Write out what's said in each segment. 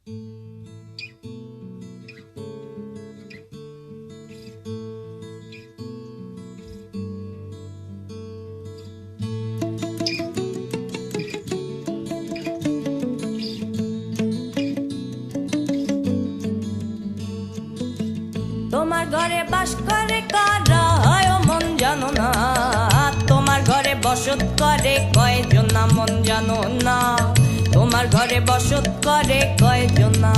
তোমার ঘরে বাস করে কারা ও মন জানো না, তোমার ঘরে বসত করে কয়জন না মন জানো না, তোমার ঘরে বসত করে কয়জন না,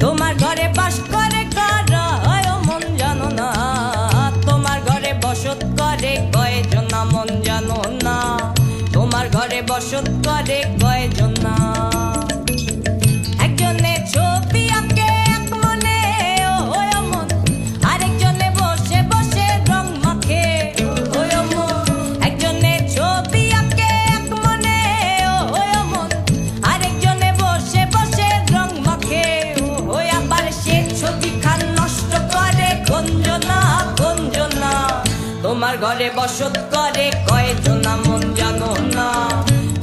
তোমার ঘরে বাস করে কারা ও মন জানো না, তোমার ঘরে বসত করে কয়জন না মন জানো না, তোমার ঘরে বসত করে কয়জন না। একজনে ছবি আঁকে এক মনে ও মন, আরেকজনে বসে বসে রং মাখে ও মন, একজনে ছবি আঁকে এক মনে ও মন, আরেকজনে বসে বসে রং মাখে ও আবার সে ছবি খান নষ্ট করে গঞ্জনা গঞ্জনা, তোমার ঘরে বসত করে কয়জন না মন জানো না,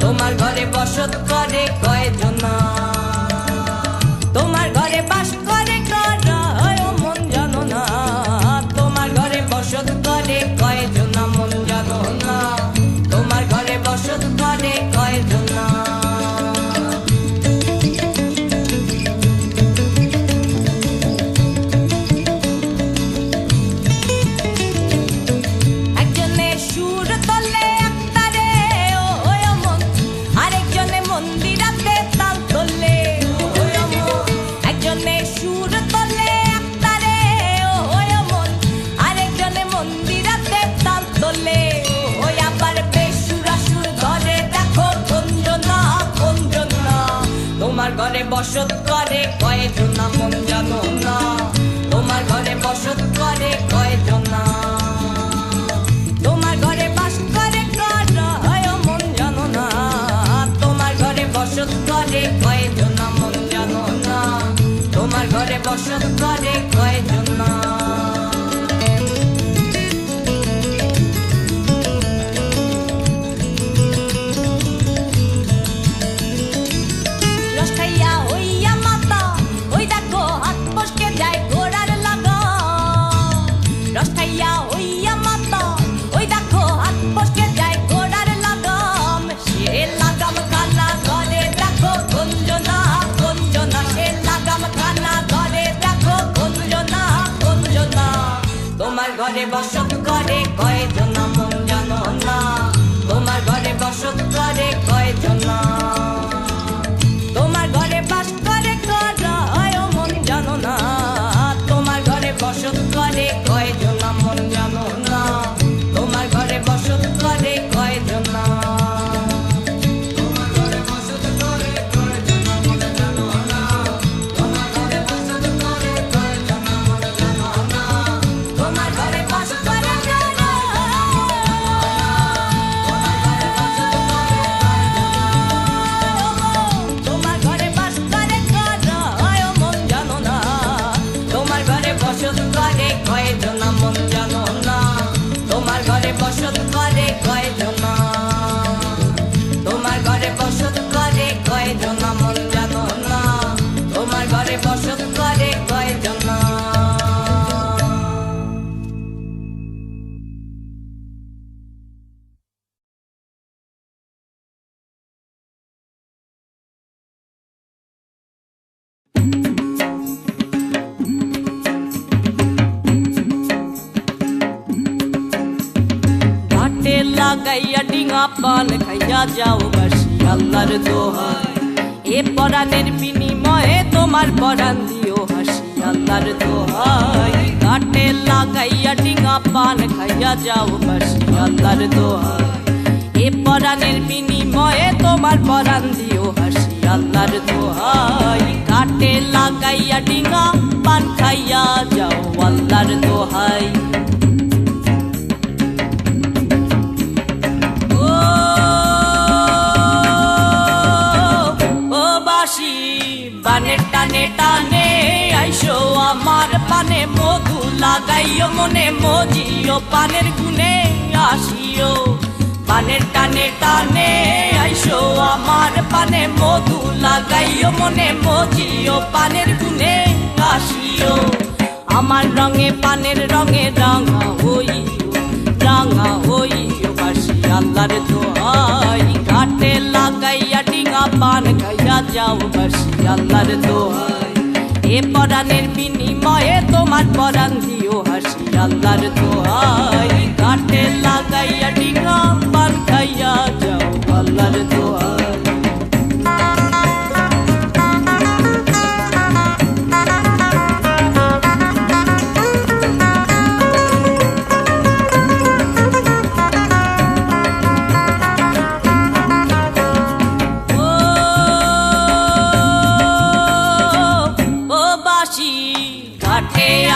তোমার ঘরে বসত করে কয়জন না, তোমার ঘরে বাস করে কারা ও মন জানো না, তোমার ঘরে বসত করে কয়জন না মন জানো না, তোমার ঘরে বসত করে কয়জন না। একজনে সুর তোলে একতারে ও মন, আরেকজনে মন্দিরাতে তাল তোলে ও মন, একজনে সুর তোলে একতারে ও মন, আরেকজনে মন্দিরাতে তাল তোলে ও আবার বেসুরা সুর ধরে দেখো গঞ্জনা গঞ্জনা, তোমার ঘরে বসত করে কয়জন না মন জানো না, তোমার ঘরে বসত করে কয়জন না, তোমার ঘরে বাস করে কারা ও মন জানো না, তোমার ঘরে বসত করে কয়জন না মন জানো না, তোমার ঘরে বসত করে কয়জন না। রসখাইয়া হইয়া মাতা ওই দেখো হাত ফসকে যায় ঘোড়ার লাগাম, রসখাইয়া হইয়া মাতা ওই দেখো হাত ফসকে যায় ঘোড়ার লাগাম, সে লাগাম খানা ঘরে দেখো গঞ্জনা গঞ্জনা, সে লাগাম খানা ঘরে দেখো গঞ্জনা গঞ্জনা, তোমার ঘরে বসত করে কয়জন না মন জানো না, তোমার ঘরে বসত করে কয়জন না, তোমার ঘরে বাস করে কারা ও মন জানো না, তোমার ঘরে বসত করে কয়জন না মন জানো না, তোমার ঘরে বসত করে কয়জন না, তোমার ঘরে বসত করে কয়জন না মন জানো না, তোমার ঘরে বসত করে কয়জন না মন জানো না, তোমার ঘরে বাস করে কারা, তোমার ঘরে বাস করে কারা ও মন জানো না, তোমার ঘরে বসত করে কয়জন না মন জানো না, তোমার ঘরে বসত করে কয়জন না, তোমার ঘরে বসত করে কয়জন না মন জানো না, তোমার ঘরে বসত করে কয়জন না। ঘাটে লাগাইয়া ডিঙা পান খাইয়া যাও বাসি আল্লাহর দোহাই, এ পরাণের বিনিময়ে তোমার পরাণ দিও হাসি আল্লাহর দোহাই, ঘাটে লাগাইয়া ডিঙা পান খাইয়া যাও বাসি আল্লাহর দোহাই, এ পরাণের বিনিময়ে তোমার পরাণ দিও হাসি আল্লাহর দোহাই, ঘাটে লাগাইয়া ডিঙা পান খাইয়া যাও আল্লাহর দোহাই। বানে টানে টানে আইসো আমার পানে, মধু লাগাইও মনে মজিও পানের গুনে আসিও, পানের টানে টানে আইসো আমার পানে মধু লাগাইও মনে মজিও পানের গুনে আসিও আমার রঙে পানের রঙে রাঙা হইও বাসি আল্লাহর দোহাই ঘাটে লাগাইয়া ডিঙা পান খাইয়া যাও বাসি আল্লাহর দোহাই এ পরাণের বিনিময়ে তোমার পরাণ দিও হাসি আল্লাহর দোহাই ঘাটে লাগাইয়া ডিঙা পান খাইয়া যাও আল্লাহর দোহাই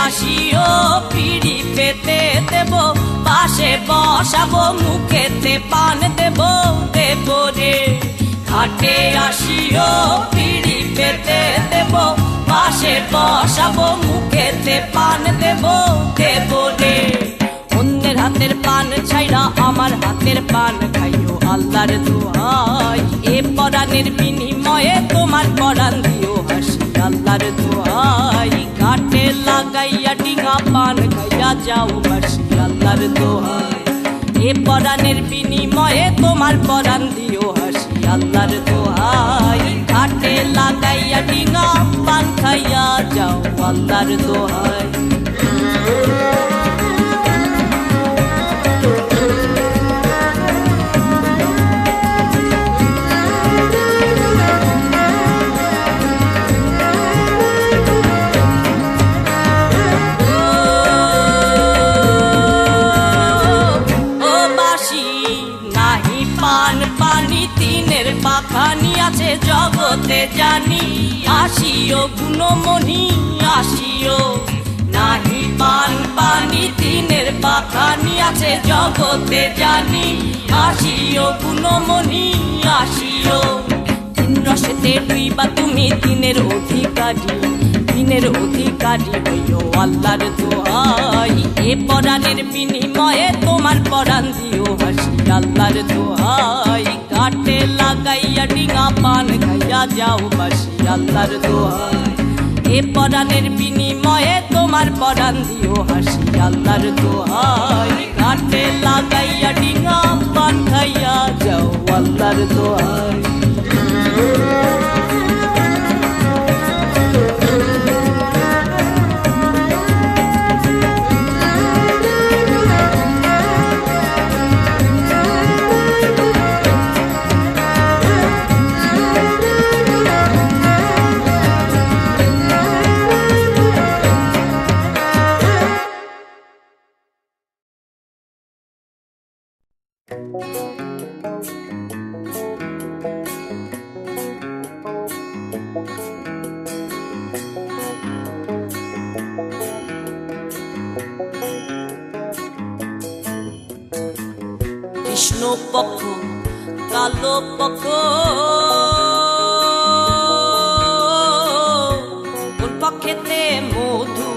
আসিও পিড়ি পেতে দেব পাশে বসাবো মুখেতে পান দেব রে ঘাটে আসিও পিড়ি পেতে দেব পাশে বসাবো মুখেতে পান দেব রে অন্যের হাতের পান ছাইরা আমার হাতের পান খাইও আল্লাহর দোহাই এ পরাণের বিনিময়ে তোমার পরাণ দিও হাসি আল্লাহর দোহাই ঘাটে লাগাইয়া ডিঙা পান খাইয়া যাও বাসি আল্লাহর দোহাই এ পরাণের বিনিময়ে তোমার পরাণ দিও হাসি আল্লাহর দোহাই ঘাটে লাগাইয়া ডিঙা পান খাইয়া যাও আল্লাহর দোহাই পাখানি আছে জগতে জানি আসিও গুণমণি আসিও নাহি পান পানি তিনের পাখানি আছে জগতে জানি আসিও গুণমণি আসিও তিন রসেতে ডুইবা তুমি দিনের অধিকারী হইও আল্লাহর দোহাই এ পরাণের বিনিময়ে তোমার পরাণ দিও হাসি আল্লাহর দোহাই ঘাটে লাগাইয়া ডিঙা পান খাইয়া যাও বাসি আল্লাহর দোহাই এ পরাণের বিনিময়ে তোমার পরাণ দিও হাসি আল্লাহর দোহাই ঘাটে লাগাইয়া ডিঙা পান খাইয়া যাও আল্লাহর দোহাই কৃষ্ণ পক্ষ কালো পক্ষ কোন পক্ষেতে মধু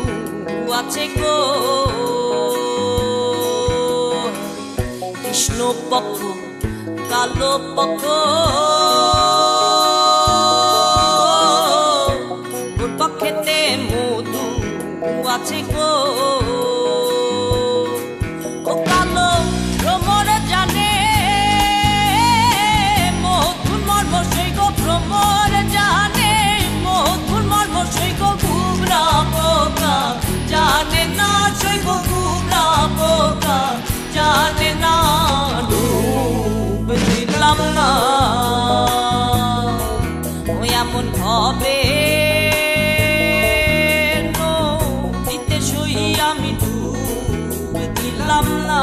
আছে গো কৃষ্ণ পক্ষ কালো পক্ষ কোন পক্ষেতে মধু আছে গো জানে না সৈব গুমরা বোকা জানে না ডুব দিলাম না ওই এমন হবে নদীতে সই আমি ডুব দিলাম না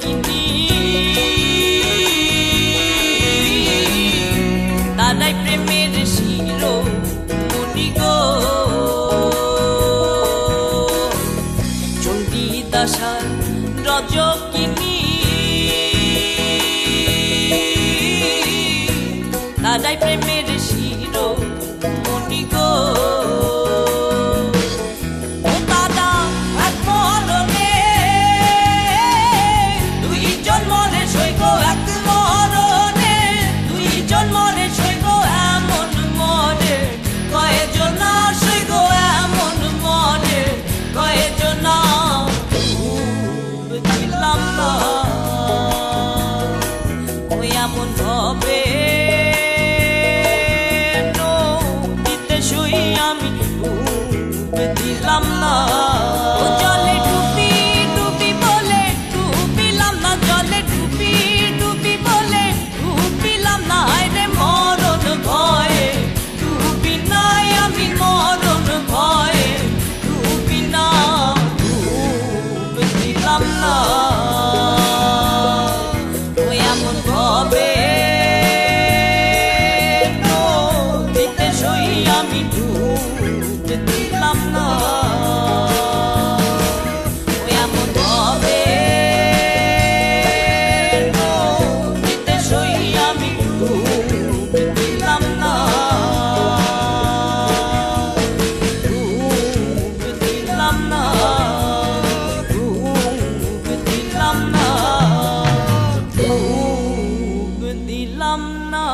কিনি তারাই প্রেমের শিরোমণি গো চণ্ডীদাসার রজকিনী তারাই প্রেমের শিরোমণি গো এমন হবে নদীতে শুই আমি ডুব দিলাম না জলে ডুবি ডুবি বলে ডুবিলাম না জলে ডুবি ডুবি বলে ডুবিলাম না রে মরণ ভয়ে ডুবি নাই আমি মরণ ভয়ে ডুবি না ডুব দিলাম না আমি ডুব দিলাম না এমন হবে নদীতে সই আমি ডুব দিলাম না ডুব দিলাম না ডুব দিলাম না ডুব দিলাম না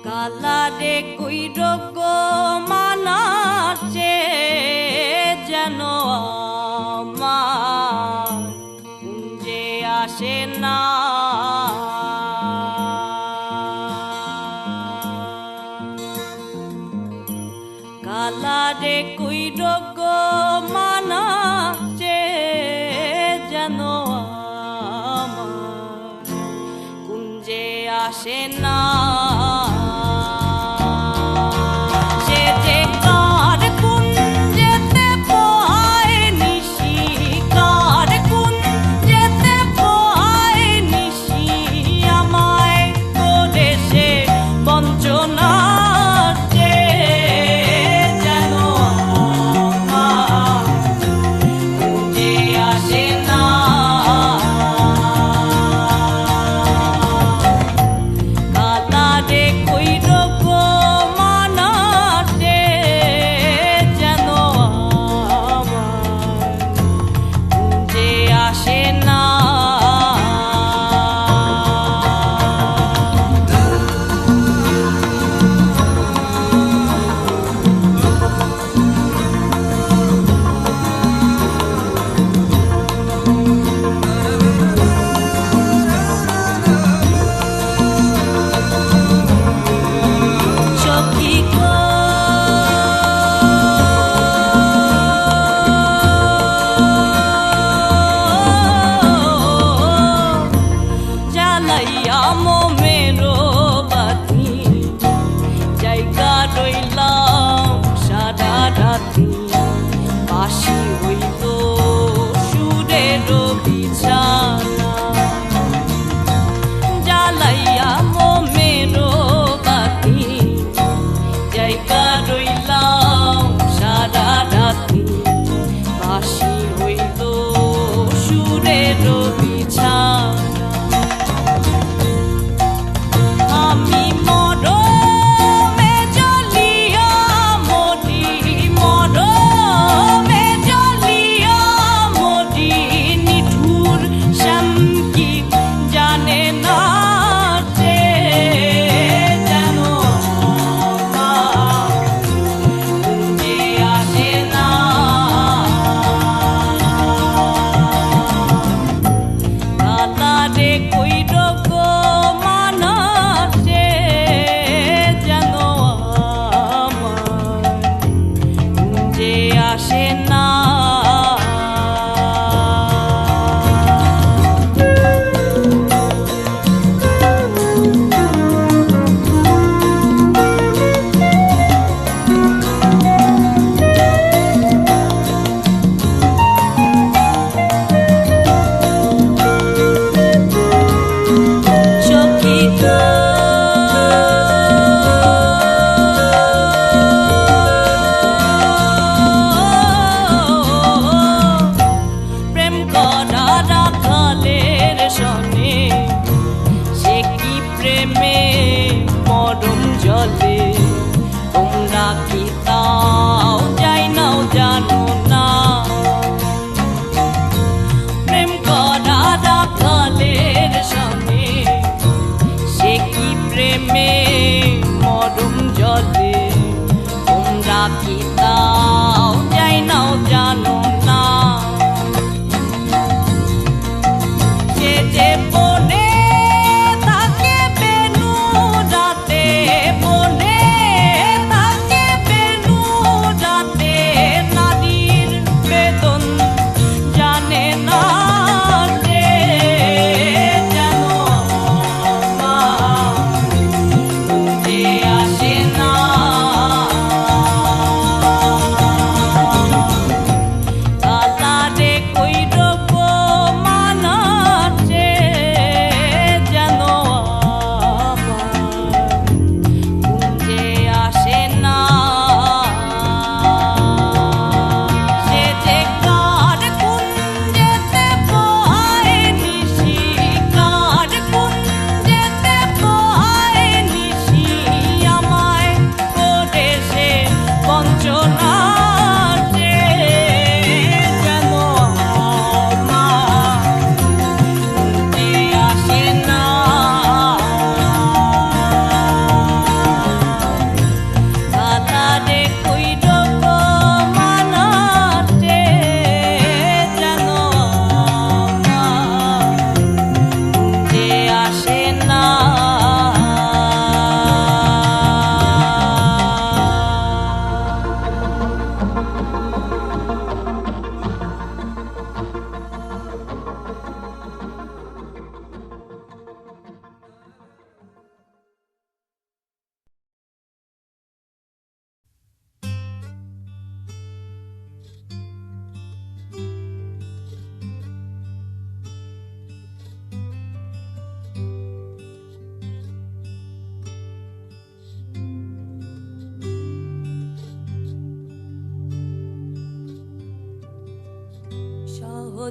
কালারে কই রোগ মানাছে যেন আমার কুঞ্জে আসে না কালারে কই রোগ মানাছে যেন আমার কুঞ্জে আসে না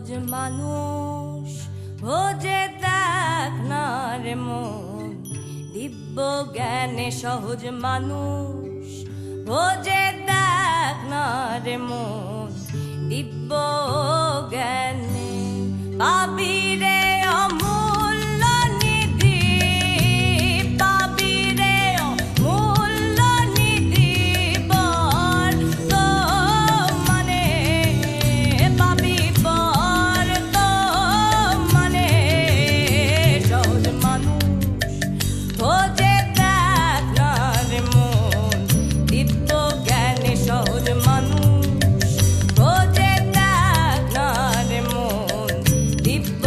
সহজ মানুষ ভোজে দেখ না রে মন, দিব্য জ্ঞানে সহজ মানুষ ভোজে দেখ না রে মন, দিব্য জ্ঞানে পাবি রে অমূল্য নিধি, পাবি রে অমূল্য নিধি বর তো মানে, পাবি বর তো মানে সহজ মানুষ ভোজে দেখ না রে মন, দিব্য জ্ঞানে সহজ মানুষ ভোজে দেখ না রে মন, দিব্য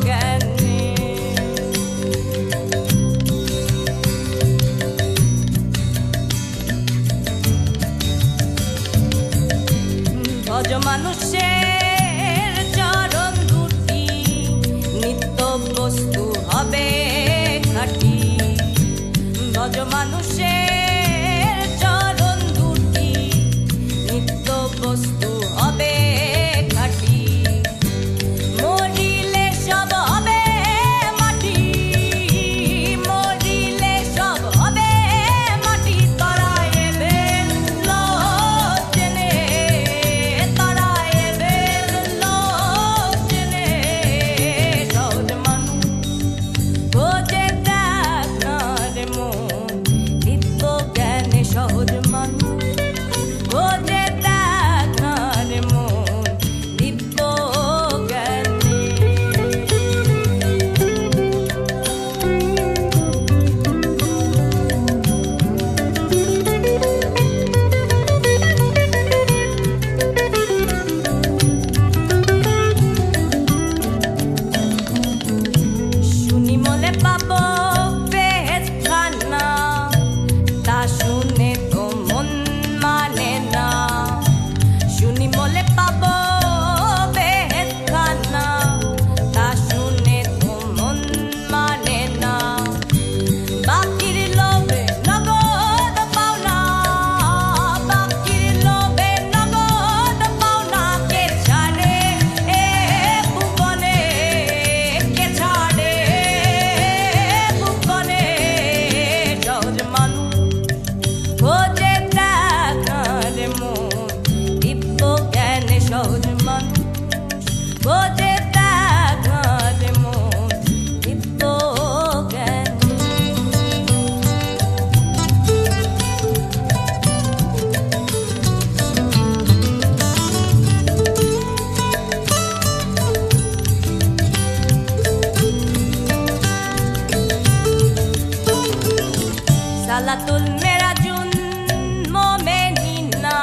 জ্ঞানে। ভজ মানুষের চরণ দুটি নিত্য বস্তু হবে খাঁটি, ভজ মানুষের চরণ দুটি নিত্য বস্তু হবে খাঁটি, মরিলে সব হবে মাটি, মরিলে সব হবে মাটি, তরায় এবে লোক জেনে, তরায় এবে লোক জেনে সহজ মানুষ ভোজে দেখ না রে মন, দিব্য জ্ঞানে সহজ মানুষ ভোজে দেখ না রে মন, দিব্য জ্ঞানে। শুনি মলে পাব বেহেশত খানা, তা শুনে তো মন মানে না, শুনি মলে পাব বেহেশত খানা, তা শুনে তো মন মানে না, বাকির লোভে নগদ পাওনা, বাকির লোভে নগদ পাওনা, কে ছাড়ে এ ভুবনে, কে ছাড়ে ভুবনে সহজ মানুষ ভোজে দেখ না রে মন, দিব্য জ্ঞানে সহজ মানুষ ভোজে দেখ না রে মন, দিব্য জ্ঞানে। সালাতুল মেরাজুন মোমেনিনা,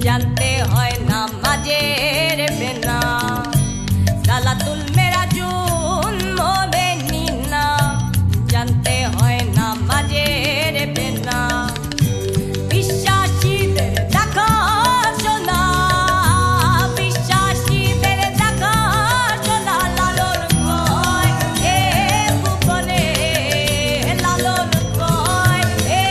জানতে হয় না মাঝের বেনা, সালাতুল মেরাজুন মোমেনিনা, জানতে হয় না মাঝের বেনা, বিশ্বাসীদের দেখা শোনা, বিশ্বাসীদের দেখা শোনা, লালন কয় এ ভুবনে, লালন কয় এ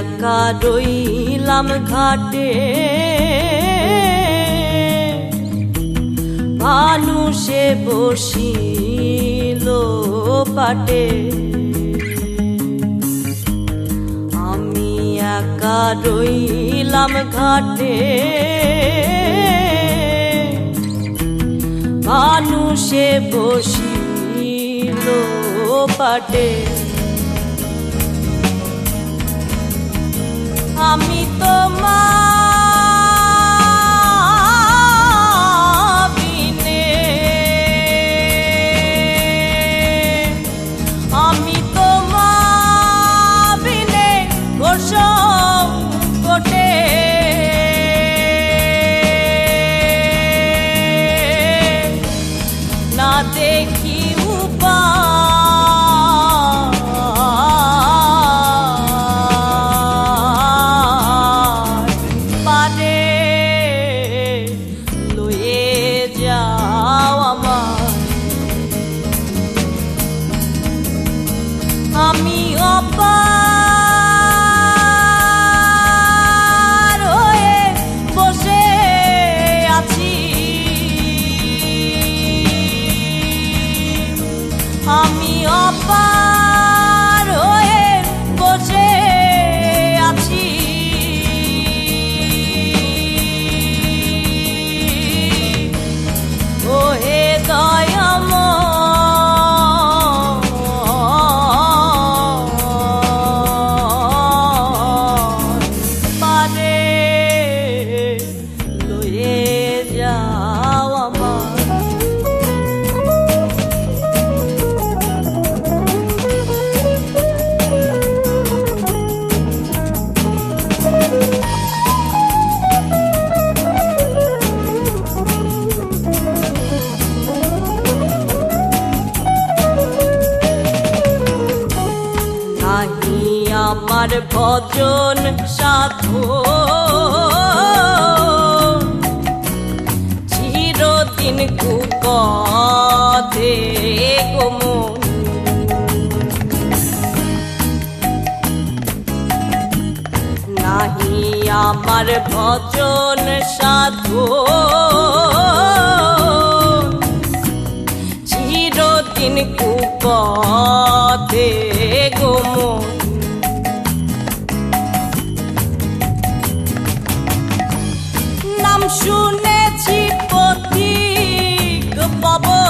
একা রইলাম ঘাটে, মানুষে বসিল পাটে। আমি একা রইলাম ঘাটে, মানুষে বসিল পাটে। আমি তোমার বিনে, আমি তোমার বিনে সংকটে। না দেখি আমি অপার হয়ে বসে আছি, আমি অপার হয়ে বসে আছি। ওহে দয়াময় আমার ভজন সাধন, চিরদিন কুপথে গমন। নাহি আমার ভজন সাধন, চিরদিন কুপথে গমন। নাম শুনেছি পথিক পাবন,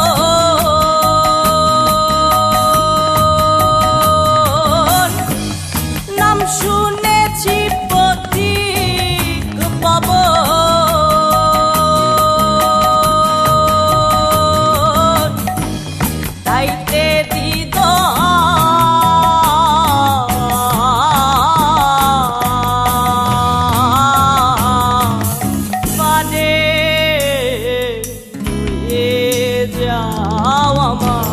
নাম শুনেছি পথিক পাবন। তাইতে দিদ যাও আমার।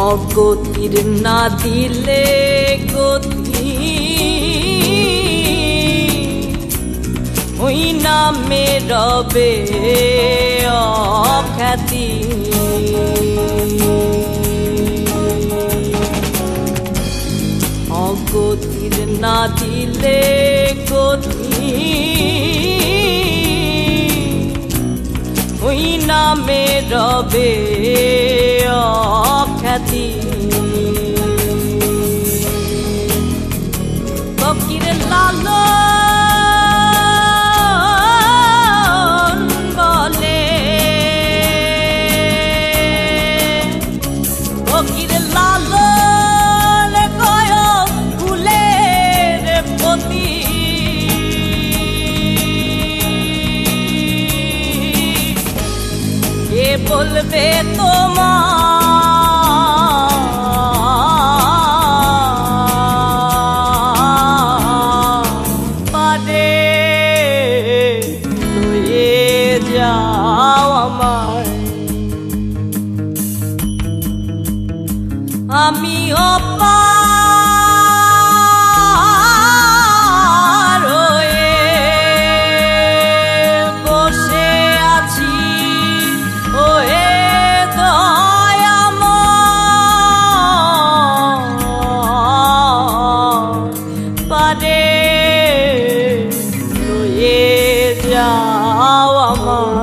অগতির না দিলে গতি, ওই নামে রবে অখ্যাতি। অগতির না দিলে গতি, ওই নামে রবে অখ্যাতি। ফকির লালন বলে, ফকির লালন কয় ফুলের পতি। কে বলবে তোমার পারে লয়ে যাও আমার। আমি অপার হয়ে বসে আছি ওহে দয়াময় পারে লয়ে যাও আমার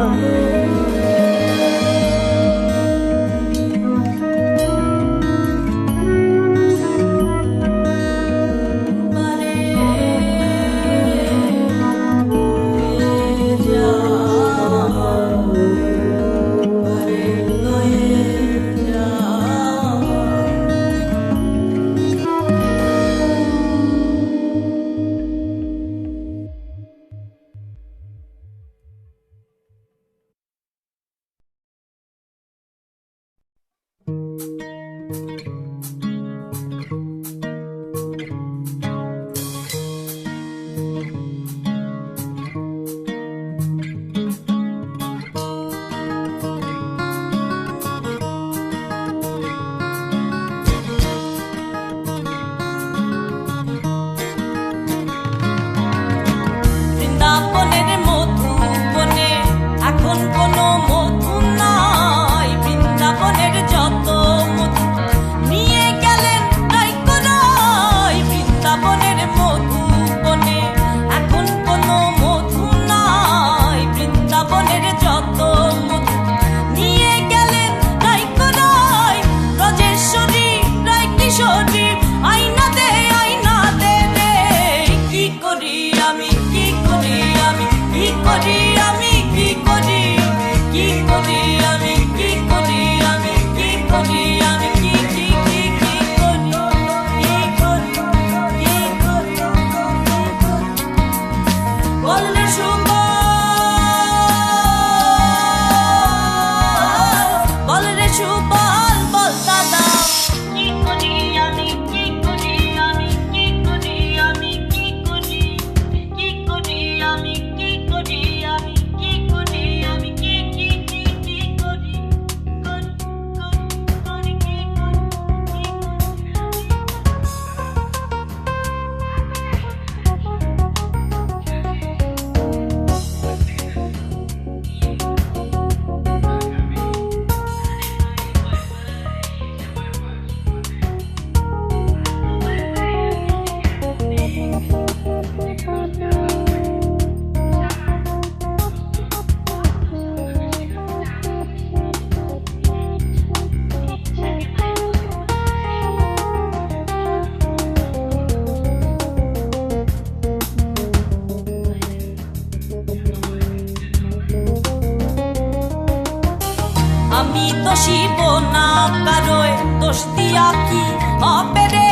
আমি দোষিব না কারোয় দোষ দিয়া কি হবে রে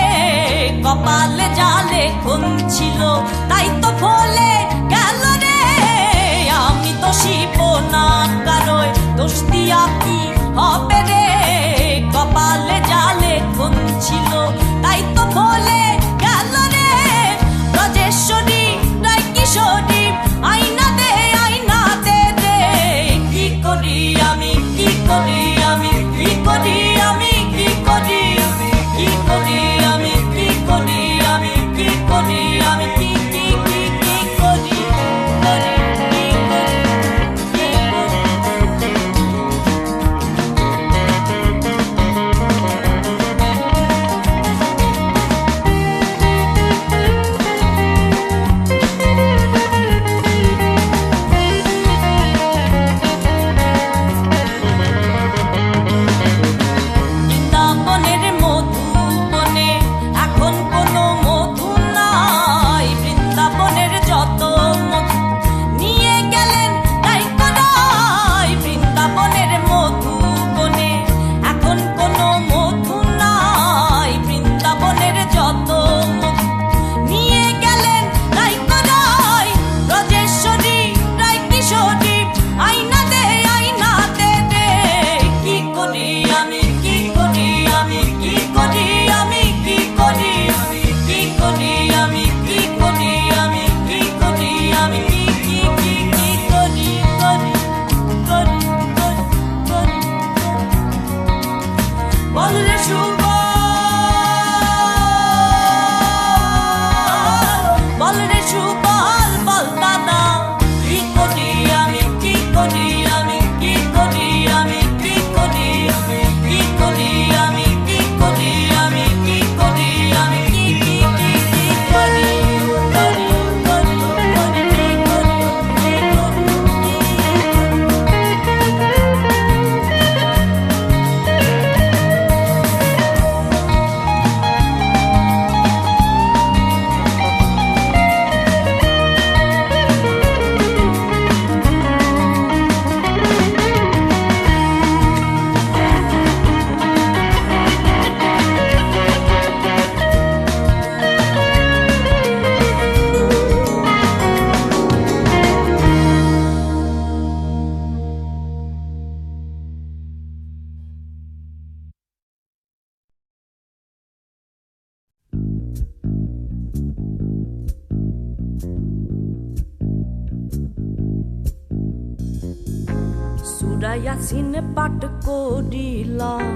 কপালে জালে খুন ছিল তাই তো ভুলে গেল রে আমি দোষিব না কারোয় দোষ দিয়া কি হবে রে কপালে জালে খুন ছিল তাই তো ভুলে গেল রে রাজেশ্বরী রায় কিশোরী আইনা দে রে কি করি আমি কি করি আমি কি করি আমি কি করি কি করি আমি কি করি আমি কি করি আমি কি করি সূরা ইয়াসিন পাঠ করিলাম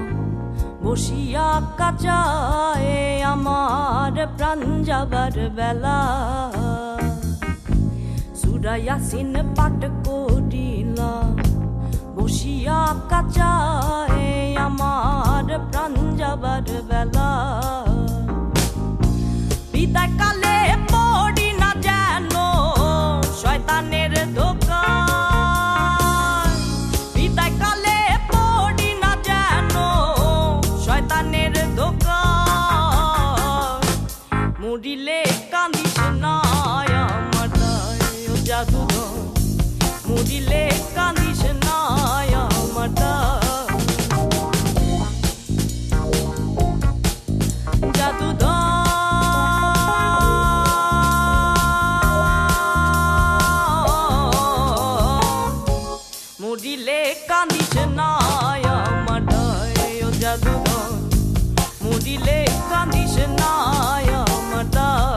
বসিয়া কাজায় আমার প্রাণ যাবার বেলা। সূরা ইয়াসিন পাঠ করিলাম বসিয়া কাজায় আমার প্রাণ যাবার বেলা। বিদায় কালে পড়ি না যেন শয়তানের ধোঁকায়, বিদায় কালে পড়ি না যেন শয়তানের ধোঁকায়। মরিলে কান্দিস না আমার দায় ও জাদুধর, মরিলে কান্দিস না আমার দায় জাদুধর। মরিলে কান্দিস না আমার দায় ও জাদুধর, মরিলে কান্দিস না আমার দায়।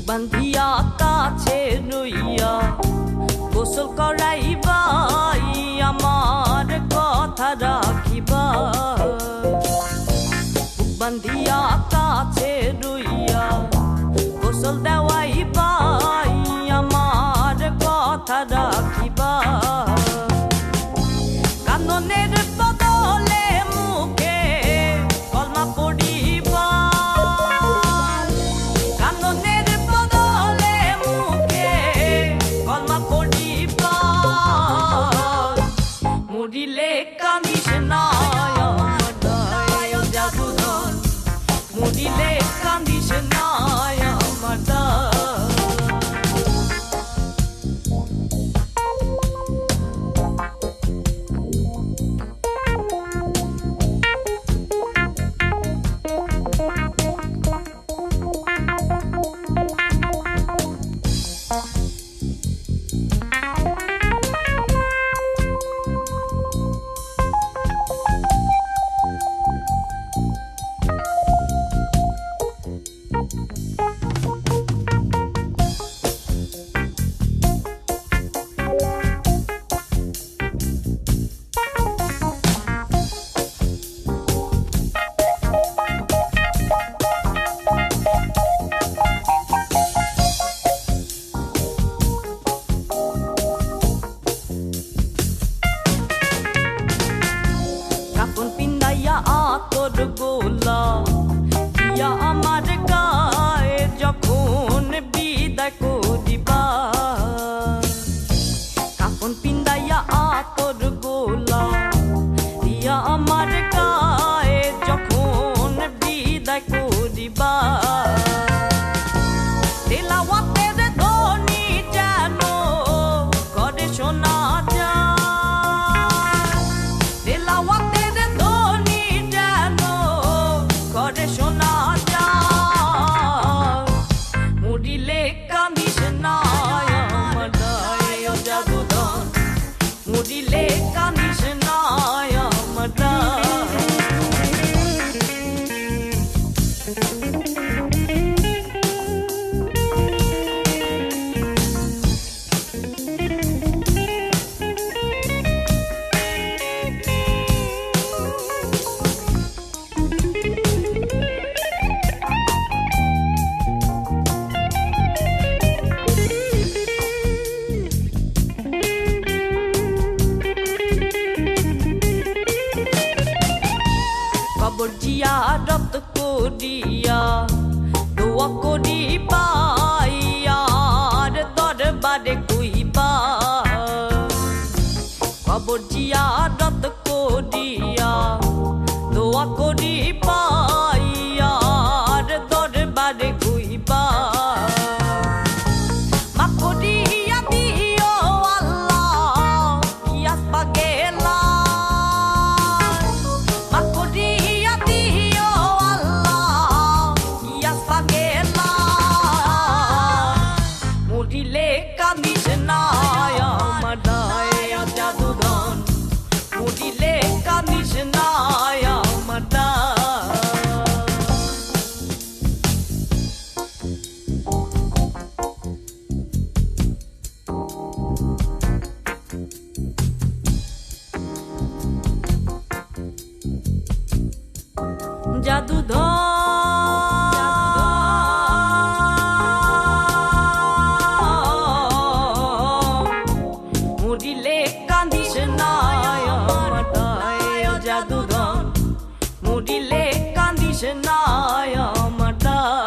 বান্ধিয়া কাছে রইয়া গোসল করাইবা আমার কথা রাখিবা। বান্ধিয়া কাছে রইয়া গোসল দেওয়াইবা আমার কথা রাখিবা। কাননের বদলে মুখে কলমা পড়িবা, কাননের বদলে মুখে কলমা পড়িবা। মরিলে কান্দিস না আমার দায় ও জাদুধর, মরিলে কান্দিস না আমার দায়। কাফন পিন্দাইয়া আতর গোলা দিয়া আমার গায়ে যখন বিদায় করিবা। কাফন পিন্দাইয়া আতর গোলা দিয়া আমার গায়ে যখন বিদায় করিবা। তেলাওয়াতের ধ্বনি যেন ঘরে শোনা যায়, তেলাওয়াতের ধ্বনি যেন ঘরে শোনা যায়। মরিলে কান্দিস না আমার দায় ও জাদুধর, মরিলে কান্দিস না আমার দায়। কবর জিয়ারত করিয়া দোয়া করিবা আর দরবারে কইবা। কবর জিয়ারত করিয়া দোয়া করিবা আর দরবারে কইবা। মাফ করিয়া দিও আল্লাহ ইয়াস পাগেলা, মাফ করিয়া দিও মরিলে কান্দিস না আমার দায় জাদুধর, মরিলে কান্দিস না আমার দায়।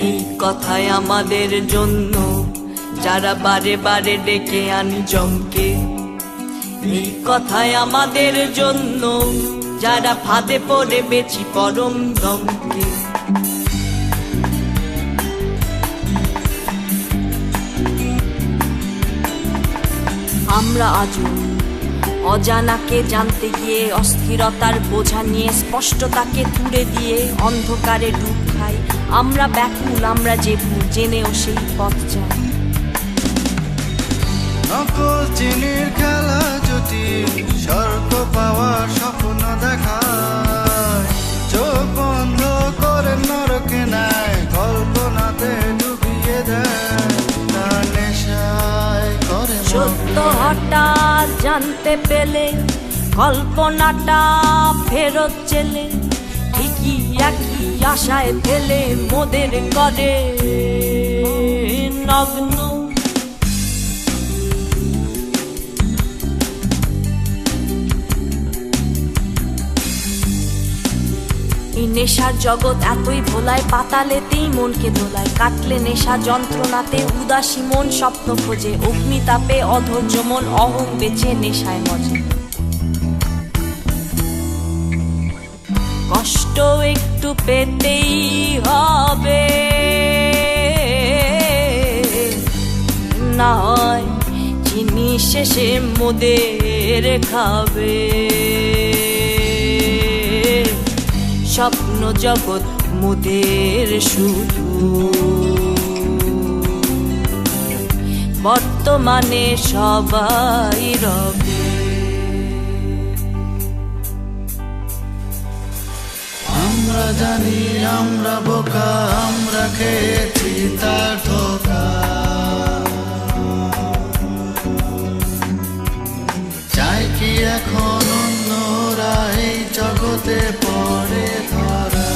এই কথায় আমাদের জন্য যারা বারে বারে ডেকে আনি জমকে, এই কথায় আমাদের জন্য যারা ফাঁদে পড়ে বেচি পরম দমকে। আমরা আজও অজানাকে জানতে গিয়ে অস্থিরতার বোঝা নিয়ে স্পষ্টতাকে তুলে দিয়ে অন্ধকারে ডুব খাই। আমরা ব্যাকুল, আমরা যে ভুল জেনেও সেই পথ যাই। নকল চিনির খেলা জটিল, স্বর্গ পাওয়ার স্বপ্ন দেখায়, চোখ বন্ধ করে নরকে নেয়, কল্পনাতে ডুবিয়ে দেয়, তার নেশায় করে সত্য হঠাৎ জানতে পেলে কল্পনাটা ফেরত চেলে, ঠিকই একই আশায় ফেলে মোদের করে নগ্ন। এই নেশার জগৎ এতই ভোলায়, পাতালেতেই মনকে দোলায়, কাটলে নেশা যন্ত্রণাতে উদাসী মন স্বপ্ন খোঁজে, অগ্নিতাপে অধৈর্য মন অহং বেচে নেশায় মজে। কষ্ট একটু পেতেই হবে, না হয় চিনি শেষে মোদের খাবে। স্বপ্ন জগৎ মোদের শুধু, বর্তমানে সবাই রবে। আমরা জানি আমরা বোকা, আমরা খেয়েছি তার ধোঁকা। চাই কি এখন অন্যরা এই জগতে পড়ে ধরা।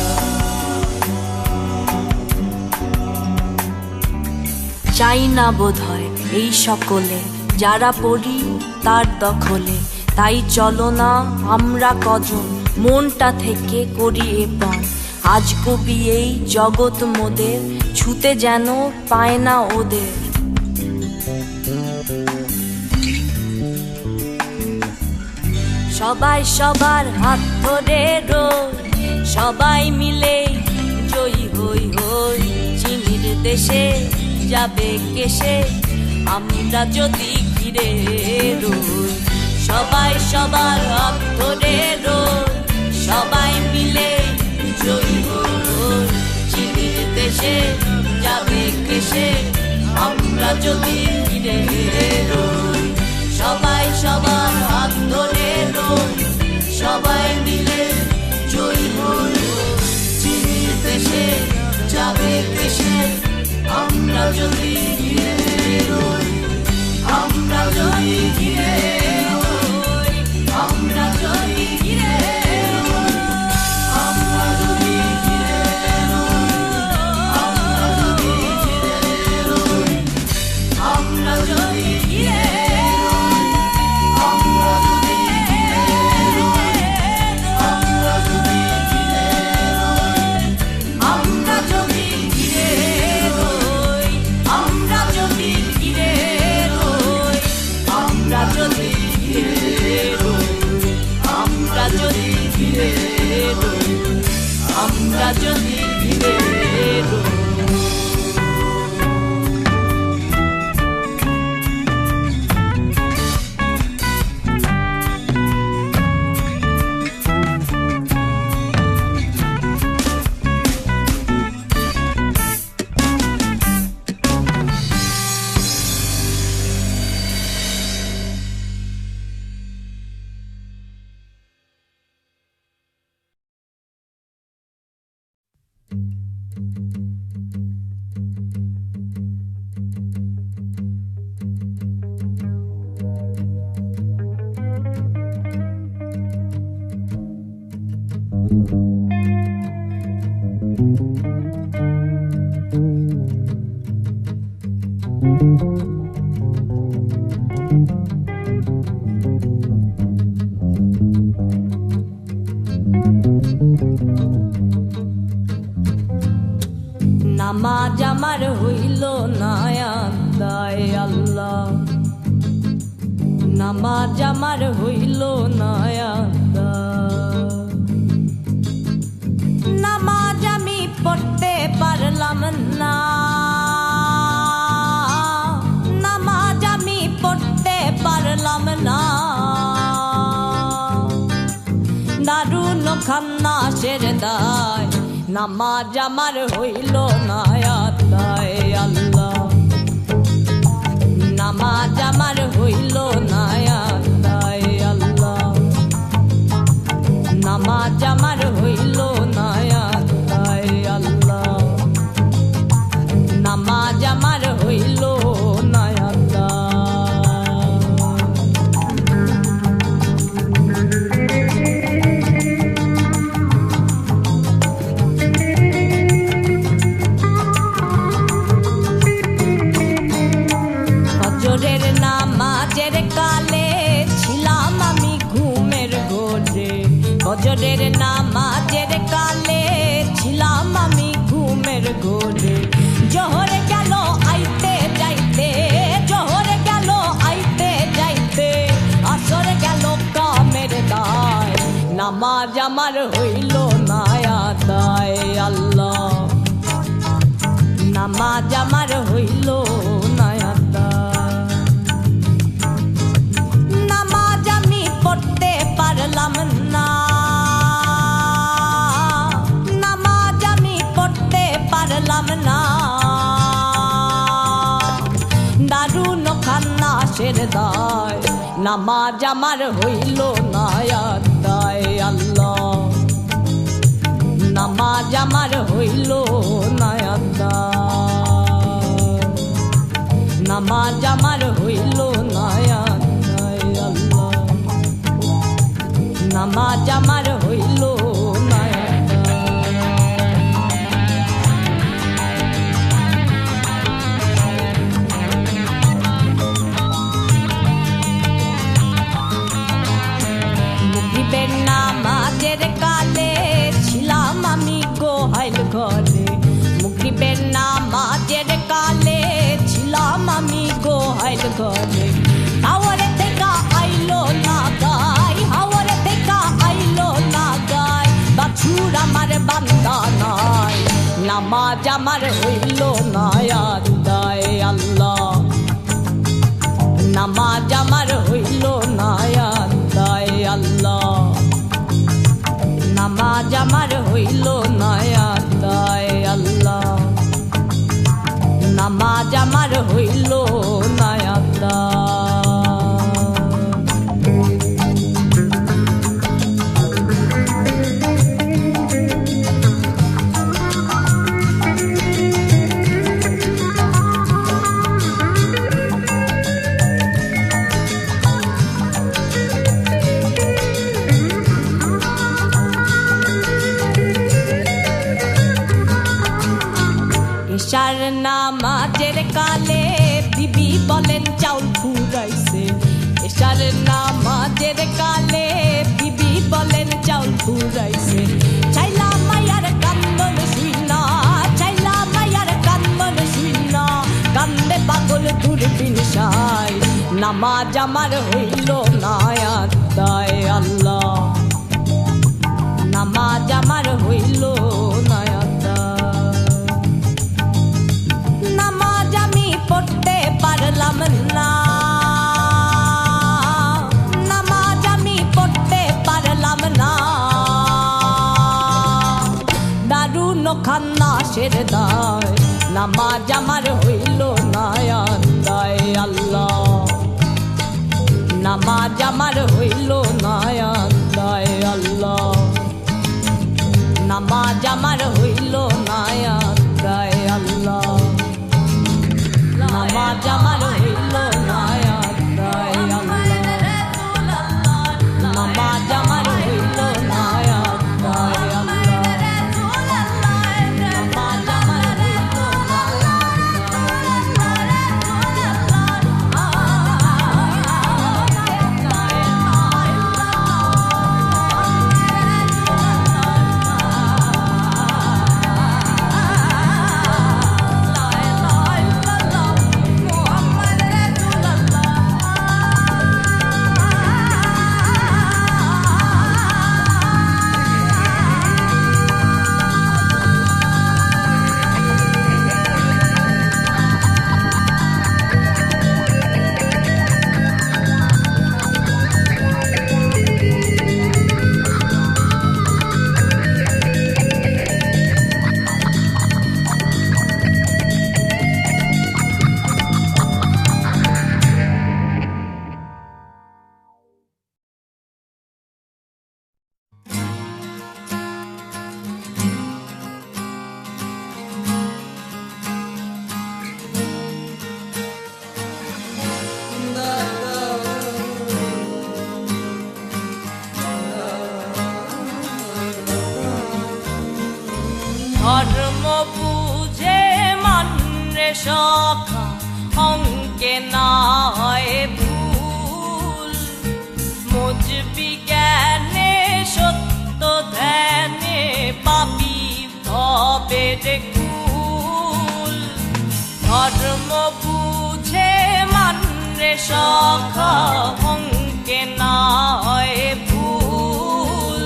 চাই না বোধহয় এই সকলে যারা পড়ি তার দখলে। তাই চলো না আমরা কজন মনটা থেকে করি এ পান। আজ কবি এই জগৎ মোদের ছুতে যেন পায় না ওদের। সবাই সবার হাত ধরে রই, সবাই মিলে জয়ী হই হই। চিনির দেশে যাবে কেসে আমরা যদি ঘিরে রই। সবাই সবার হাত ধরে রই, সবাই মিলে জয়ী হই। চিনির দেশে যাবে কেসে আমরা যদি ঘিরে রই। সবাই সবার হাত ধরে রই, সবাই মিলে জয়ী হই। চিনির দেশে যাবে কেসে আমরা যদি ঘিরে রই। আমরা যদি ঘিরে রই, আমরা যদি ঘিরে রই, আমরা যদি ঘিরে রই, আমরা যদি ঘিরে রই, আমরা যদি ঘিরে রই, আমরা যদি ঘিরে রই, আমরা যদি ঘিরে রই, আমরা যদি ঘিরে রই, আমরা যদি ঘিরে রই, আমরা যদি ঘিরে রই, আমরা যদি ঘিরে রই, আমরা যদি ঘিরে রই। নামাজ আমার হইল না আদায় আল্লাহ, নামাজ আমার হইল না আদায়। নামাজ আমি পড়তে পারলাম না, নামাজ আমি পড়তে পারলাম না। দারুণ খান্নাসের দায় নামাজ আমার হইল না আদায় আল্লাহ, নামাজ আমার হইল না আদায় আল্লাহ, নামাজ আমার হইল না আদায় আল্লাহ, নামাজ আমার হইল না আদায়। ফজরের নামাজের কালে ছিলাম আমি ঘুমের ঘোরে, ফজরের নামাজের কালে ছিলাম আমি ঘুমের ঘোরে। জোহরে গেল আইতে যাইতে, জোহরে গেল আইতে যাইতে, আসর গেল কামের দায় নামাজ আমার হইল না আদায় আল্লাহ, নামাজ আমার হইল না আদায়। নামাজ আমি পড়তে পারলাম না, নামাজ আমি পড়তে পারলাম না। দারুণ খান্নাসের দায় নামাজ আমার হইল না আদায় আল্লাহ, নামাজ আমার হইল না আদায়, নামাজ আমার হইল না আদায় আল্লাহ, নামাজ আমার হইল না মুগরিবের নামাজের কালে ছিলাম আমি গোহাইল ঘরে, মুগরিবের নামাজের কালে ছিলাম আমি গোহাইল ঘরে, হাওয়ারে থেকে আইলো না গাই, হাওয়ারে থেকে আইলো না গাই, বাছুর আমার বান্দা নাই, নামাজ আমার হইল না আদায় আল্লাহ, নামাজ আমার হইল না আদায় আল্লাহ, নামাজ আমার হইল না আদায় আল্লাহ, নামাজ আমার হইল না আদায়। এশার নামাজের কালে বিবি বলেন চাউল ফুরাইছে, এশার নামাজের কালে বিবি বলেন চাউল ফুরাইছে, চাইলা মায়ার কান্দন শুইনা, চাইলা মায়ার কান্দন শুইনা, কান্দে পাগল দূরবীন সাই, নামাজ আমার হইল না আদায় আল্লাহ, নামাজ আমার হইল না আদায়, নামাজ আমি পড়তে পারলাম না, নামাজ আমি পড়তে পারলাম না, দারুণ খান্নাসের দায়, নামাজ আমার হইল না আদায় আল্লাহ, নামাজ আমার হইল না আদায় আল্লাহ, নামাজ আমার হইল না আদায় আল্লাহ, নামাজ আমার হইল না আদায় আল্লাহ, নামাজ আমার হইল না আদায় আল্লাহ, নামাজ আমার হইল না ধর্ম বুঝে মানরে সখা, অঙ্কে না হয় ভুল, মজবি জ্ঞানে সত্য ধ্যানে পাপি ভবের কুল, ধর্ম বুঝে মানরে সখা, অঙ্কে না হয় ভুল,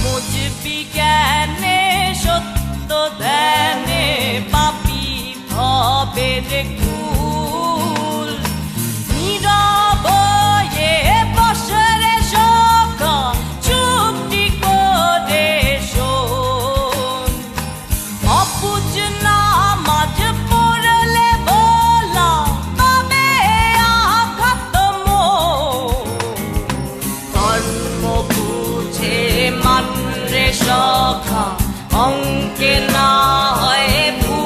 মজবি জ্ঞানে সত্য ধ্যানে পাপি ভবের কুল, নীরব হয়ে বসরে সখা, চুপটি করে শোন, অবুঝ নামাজ পড়লে ভোলা তবে আঘাত মন, অঙ্কে না হয় ভুল।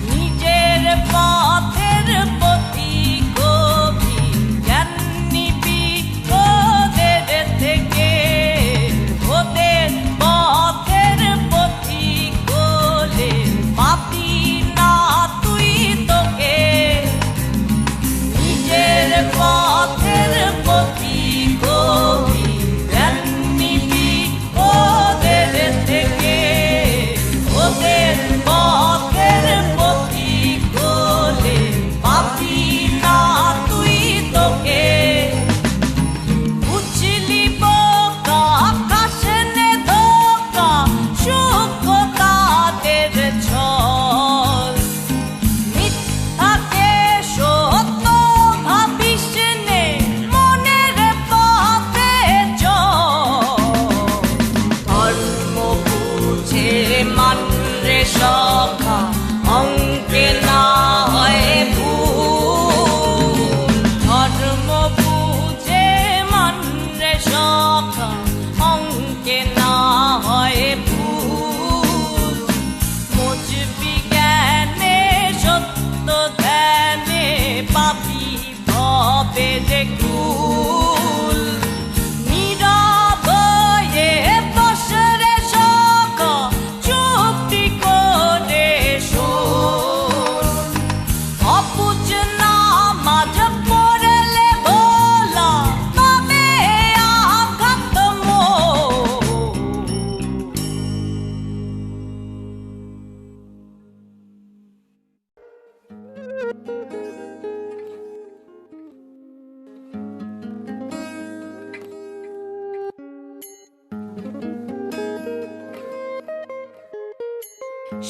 নিজের পথের পথিক কবি জ্ঞান নিবি ওদের থেকে, ওদের পথের পথিক বলে পাবি না তুই তোকে। নিজের পথের পথিক কবি জ্ঞান নিবি ওদের থেকে, ওদের পথের পথিক বলে পাবি না তুই তোকে। বুঝলি বোকা আকাশনে ধোকা সূক্ষ্ম তাদের ছল, মিথ্যাকে সত্য ভাবিস নে মনের পথে চল। ধর্ম বুঝে মানরে সখা অঙ্কে না হয় ভুল। ধর্ম বুঝে মানরে সখা অঙ্কে না হয় ভুল। বুঝবি জ্ঞানে সত্য ধ্যানে পাবি ভবে যে কুল। নীরব হয়ে বসরে সখা চুপটি করে শোন। অবুঝ নামাজ পড়লে ভোলা পাবে আঘাত মন।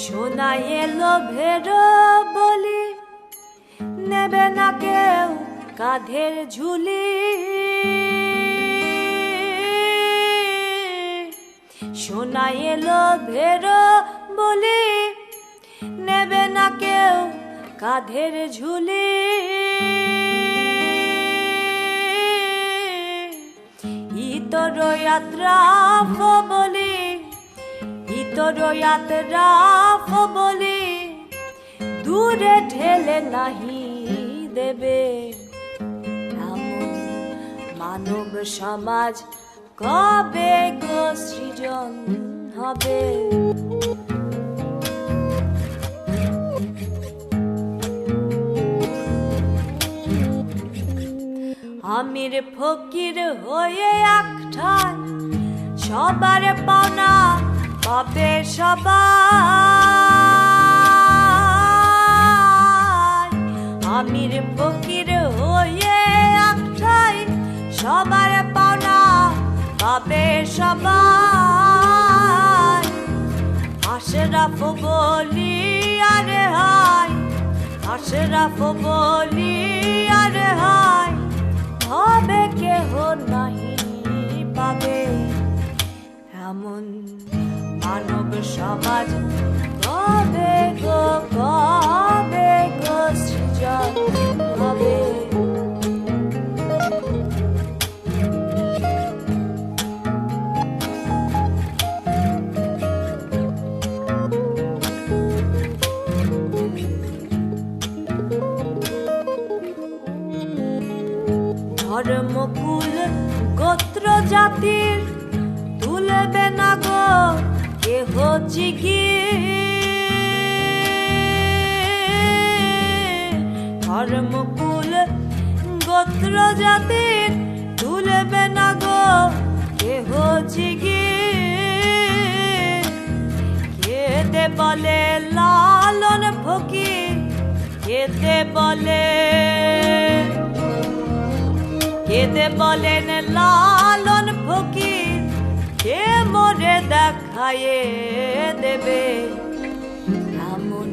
শোনা এলো ভেরো বলি, নেবে না কেউ কাঁধের ঝুলি। শোনা এলো ভেরো বলি, নেবে না কেউ কাঁধের ঝুলি। ইতর যাত্রা বলি, ইতর যাত্রা বলি, দূরে ঠেলে নাহি দেবে। এমন মানব সমাজ কবে গো সৃজন হবে? আমির ফকির হয়ে একঠাই সবার পাওনা পাবে সবাই। আমির ফকির হয়ে একঠাই সবার পাওনা পাবে সবাই। আশরাফ বলি আরে হাই, আশরাফ বলি আরে হাই, হবে কেহ নাহি পাবে। এমন মানব সমাজ কবে গো সৃজন হবে? ধর্মকুল গোত্র জাতির তুলবে না গো কেহ জিগির। ধর্মকুল গোত্র জাতির তুলবে না গো কেহ জিগির। কেতে বলে লালন ফকির, কেতে বলে, কেতে বলেন লালন ফকির, কে মোরে দেখায়ে দেবে। এমন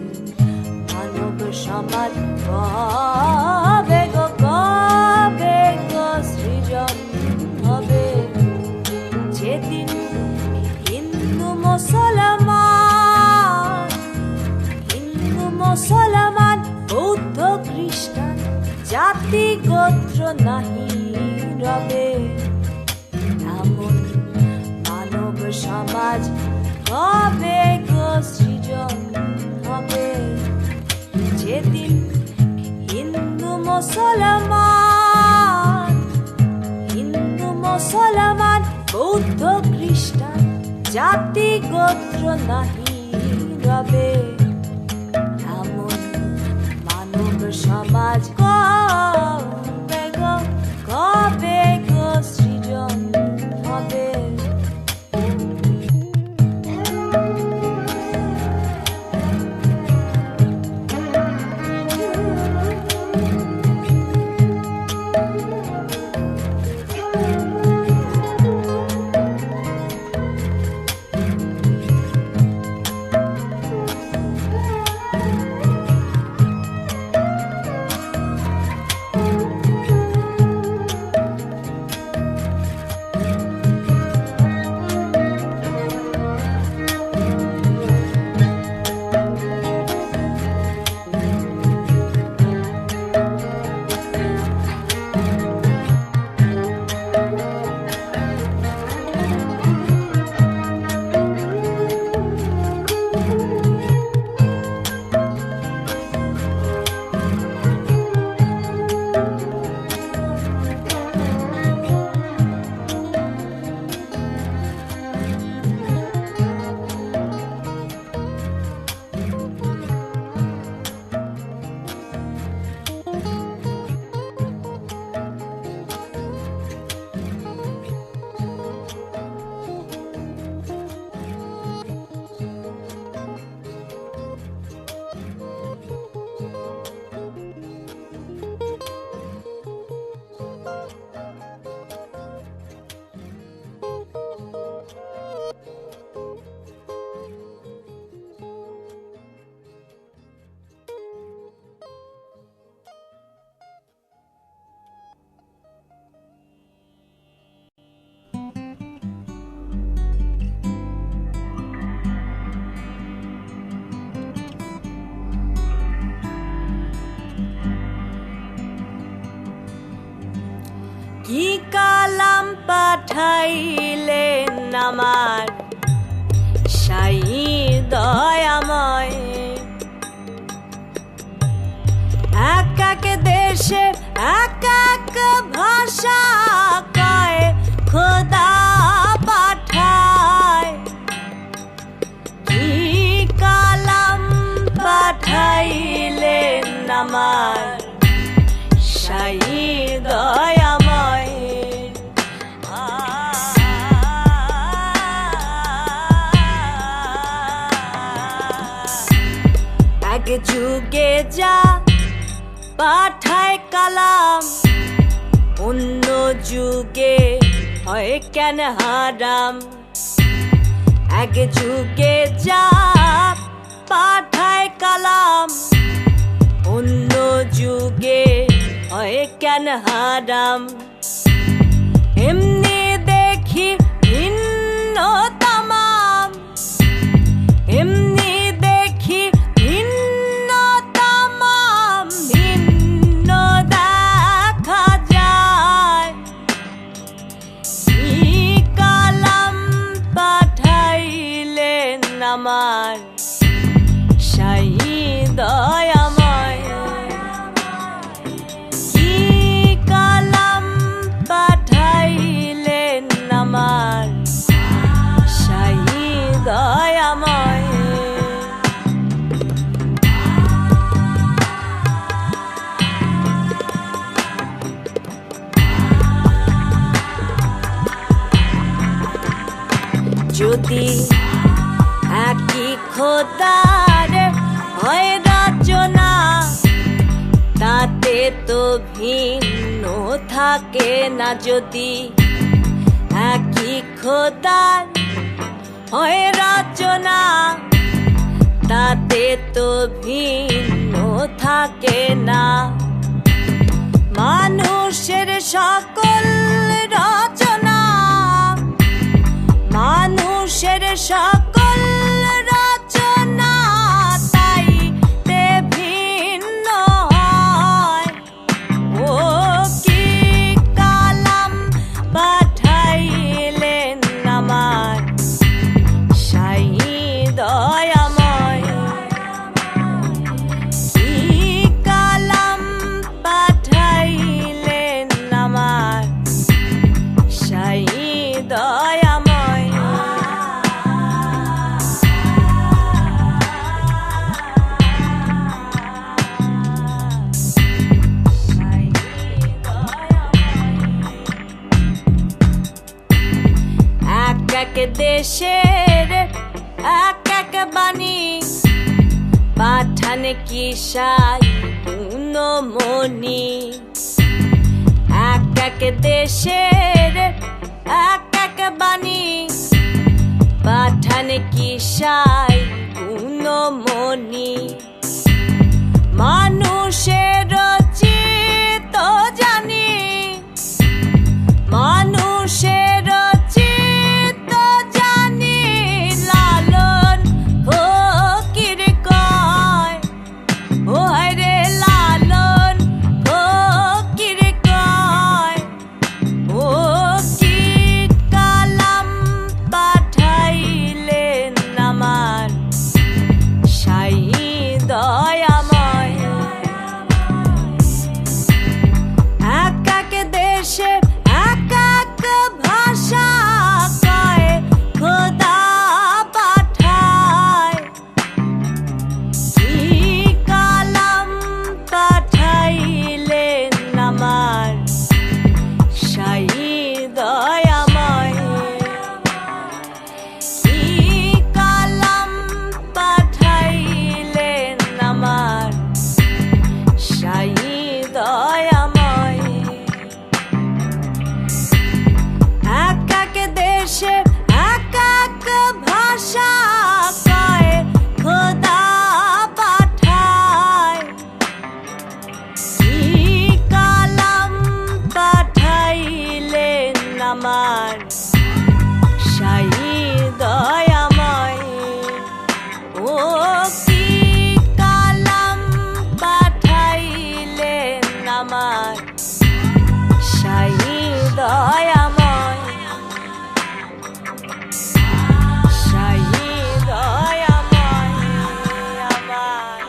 মানব সমাজ কবে গো সৃজন হবে যেদিন হিন্দু মুসলমান বৌদ্ধ খ্রিস্টান জাতি গোত্র নাহি রবে এমন মানব সমাজ কবে গো সৃজন হবে যেদিন হিন্দু মুসলমান বৌদ্ধ খ্রিস্টান জাতি গোত্র নাহি রবে এমন মানব সমাজ কবে গো সৃজন হবে কি কালাম পাঠাইলেন আমার সাই দয়াময় এক এক দেশে এক এক ভাষা কয় খোদা পাঠায় কি কালাম পাঠাইলেন আমার সাই দয়াময় এক যুগে যা পাঠায় কালাম অন্য যুগে হয় কেন হারাম এক যুগে যা পাঠায় কালাম অন্য যুগে হয় কেন হারাম এমনি দেখি ভিন্ন তামাম এমনি দেখি ভিন্ন তামাম ভিন্ন দেখা যায় কি কালাম পাঠাইলেন আমার সাই দয়াময় কি কালাম পাঠাইলেন আমার সাই দয়াময় যদি একই খোদার হয় রচনা তাতে তো ভিন্ন থাকে না যদি একই খোদার হয় রচনা তাতে তো ভিন্ন থাকে থাকে না। মানুষের সকল রচনা, মানুষের সকল রচনা তাই তে ভিন্ন হয়। ও কি কালাম পাঠাইলেন আমার শাহী দয়াময়, কি কালাম পাঠাইলেন আমার শাহী দয়াময়। এক এক দেশের এক এক বাণী, পাঠান কি সাই গুণমণি। এক এক দেশের এক এক বাণী, পাঠান কি সাই গুণমণি। মানুষের রচিত জানি, মানুষের রচিত জানি, লালন ফকির কয়। ও রে লালন ফকির কয়, ও কি কালাম পাঠাইলেন আমার শাহী দয়াময়। এক এক দেশে এক এক ভাষা কয় খোদা পাঠায়, কি কালাম পাঠাইলেন আমার শাহী দয়াময়। কি কালাম পাঠাইলেন আমার শাহী দয়াময়। এক এক দেশে এক এক ভাষা কয় খোদা পাঠায়, কি কালাম পাঠাইলেন আমার শাহী দয়াময়। ও কি কালাম পাঠাইলেন আমার শাহী দয়াময়, শাহী দয়াময় আমার,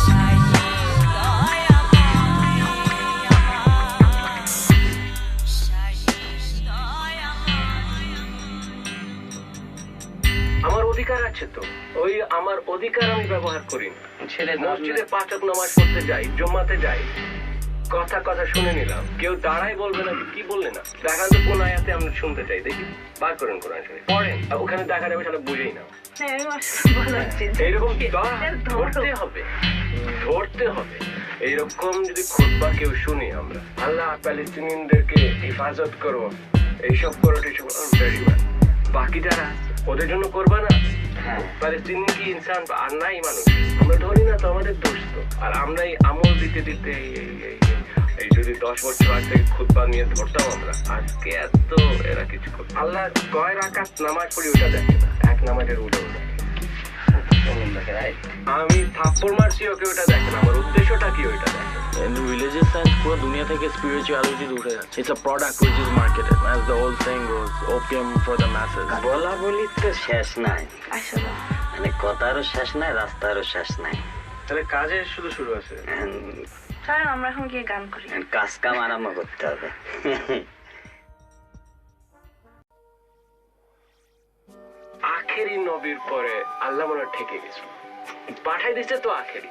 শাহী দয়াময় আমার, শাহী দয়াময়। আমার অধিকার আছে তো, ওই আমার অধিকার আমি ব্যবহার করি না। মসজিদে 5 ওয়াক্ত নামাজ পড়তে যাই, জুম্মাতে যাই, কথা কথা শুনে নিলাম, কেউ দাঁড়াই বলবে না কি বললে না, দেখান তো কোন আয়াতে আমরা শুনতে চাই, দেখি বার করেন কোরআন শরীফ পড়েন, ওখানে দেখা যাবে সেটা বুঝেই না। এইরকম ধরতে হবে, ধরতে হবে। এইরকম যদি খুতবা কেউ শুনি আমরা, আল্লাহ প্যালেস্টিনিয়ানদেরকে হেফাজত করো, এইসব করো, এইসব ভেরি ওয়েল। বাকি যারা ওদের জন্য করবা না, প্যালেস্টিনি কি ইনসান আর নাই মানুষ? আমরা ধরি না তো, আমাদের দোষ তো। আর আমরাই আমল দিতে দিতে এই যদি 10 বছর আগ থেকে খুতবা নিয়ে ধরতাম আমরা, আজকে এত এরা কিছু করতো। আল্লাহ কয় রাকাত নামাজ পড়ি ওটা দেখে না, এক নামাজের উঠেও দেখে। আমি থাপ্পড় মারছি ওকে, ওটা দেখে না, আমার উদ্দেশ্যটা কি ওইটা দেখে। Religious science পুরো দুনিয়া থেকে spirituality উঠে যাচ্ছে। It's a product which is marketed, as the old saying goes, opium for the masses. বলা বলি তো শেষ নাই, মানে কথারও শেষ নাই, রাস্তারও শেষ নাই। তাহলে কাজে শুধু শুরু আছে। চলেন আমরা এখন গিয়ে গান করি। কাজ কাম আরম্ভ করতে হবে। আখেরি নবীর পরে আল্লাহ মনে ঠেকে গেছে, পাঠাই দিচ্ছে তো আখেরি।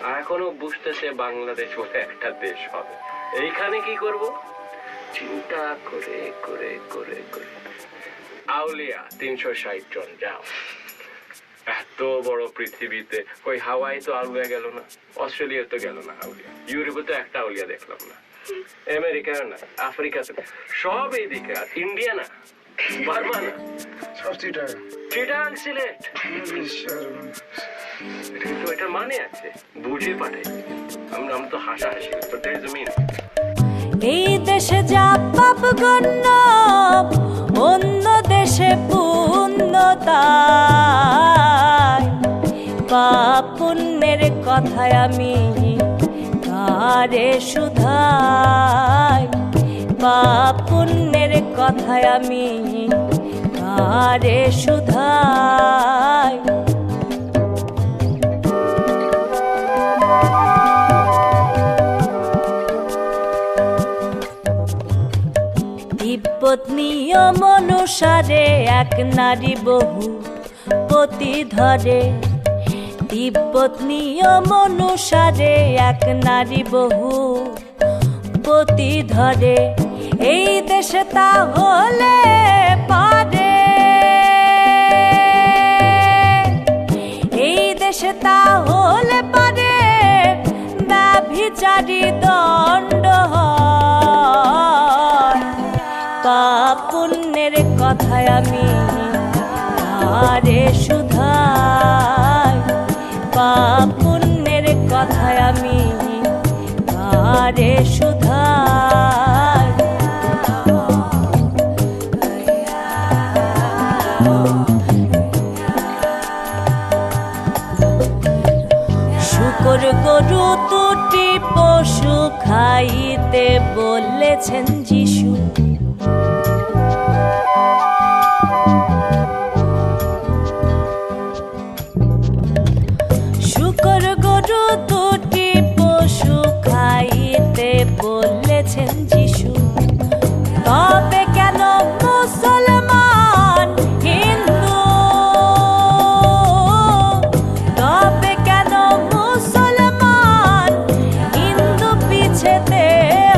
আর এখনো বুঝতেছে বাংলাদেশ বলে একটা দেশ হবে। এইখানে কি করব চিন্তা করে করে করে করে আউলিয়া 360 জন যাও। এত বড় পৃথিবীতে ওই হাওয়াই তো আউলিয়া গেল না, অস্ট্রেলিয়া তো গেল না আউলিয়া, ইউরোপে তো একটা আউলিয়া দেখলাম না, আমেরিকা না, আফ্রিকাতে সব এইদিকে, আর ইন্ডিয়া না, বার্মা না, সব চিটাং। চিটাং সিলেট। কিন্তু এটার মানে আছে, বুঝে পাঠাই। আমরা তো হাসাহাসি, তো there is a meaning. এই দেশে যা পাপ গণ্য অন্য দেশে পূর্ণতায়, পাপ পুণ্যের কথায় আমি কারে শুধাই, পাপ পুণ্যের কথায় আমি কারে শুধাই। তিব্বত নিয়ম অনুসারে এক নারী বহু পতি ধরে, তিব্বত নিয়ম অনুসারে এক নারী বহু পতি ধরে। এই দেশে তাহলে পারে, এই দেশে তাহলে পারে ব্যভিচারী দণ্ড হয়। পাপ পুণ্যের কথায় আমি কারে শুধাই, পাপ পুণ্যের কথায় আমি কারে শুধাই। শুকর গরু দুটি পশু খাইতে বলেছেন যিশু, শুকর গরু দুটি পশু খাইতে বলেছেন যিশু। তবে কেন মুসলমান হিন্দু, তবে কেন মুসলমান হিন্দু পিছেতে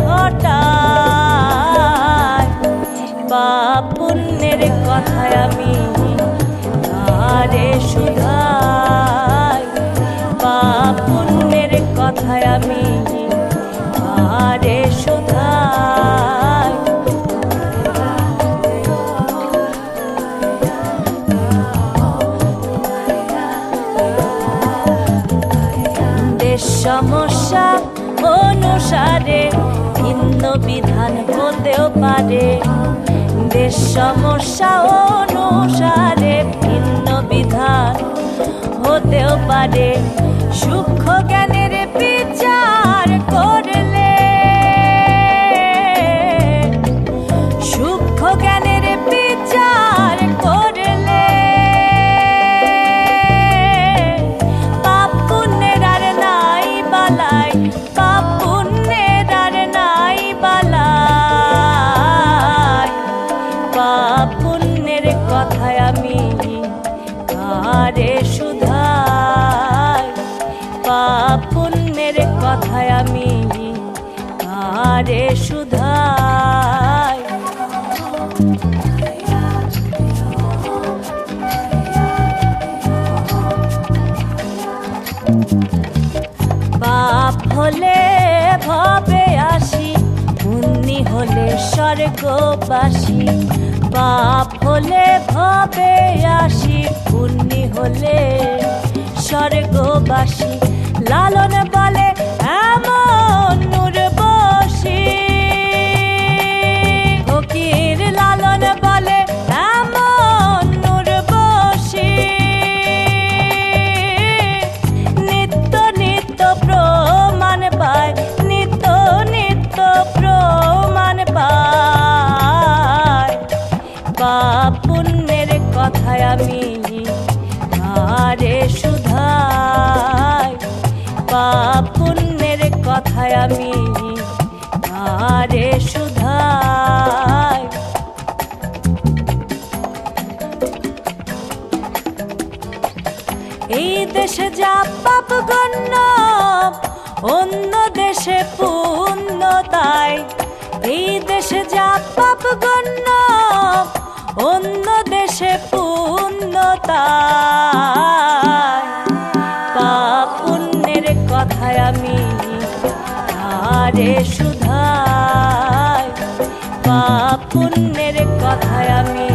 হঠাৎ। পাপ পুণ্যের কথায় আমি কারে শুধাই, পাপ পুণ্যের কথায় আমি কারে শুধাই। দেশ সমস্যা অনুসারে ভিন্ন বিধান হতেও পারে, দেশ সমস্যা অনুসারে ভিন্ন বিধান হতেও পারে। সূক্ষ্ম জ্ঞানের বিচার করলে, সূক্ষ্ম জ্ঞানের বিচার করলে পাপ পুণ্যের আর নাই বালাই, পাপ পুণ্যের আর নাই বালাই। পাপ পুণ্যের কথায় আমি কারে শুধাই, পাপ পুণ্যের কথায় আমি কারে শুধাই। পাপ হলে ভবে আসি, পুণ্যি হলে স্বর্গবাসী। পাপ হলে ভবে আসি, পুণ্যি হলে স্বর্গবাসী। লালন বলে এমন নূরবশী, ফকির লালন বলে এমন নূরবশী। নিত্য নিত্য প্রমাণ পায়, নিত্য নিত্য প্রমাণ পায়। পাপ পুণ্যের কথায় আমি কারে শুধাই, পাপ পুণ্যের কথায় আমি কারে শুধাই। এই দেশে যা পাপ গণ্য অন্য দেশে পূর্ণতায়, এই দেশে যা পাপ গণ্য অন্য দেশে পূর্ণতায়। পাপ পুণ্যের কথায় আমি কারে শুধাই, পাপ পুণ্যের কথায় আমি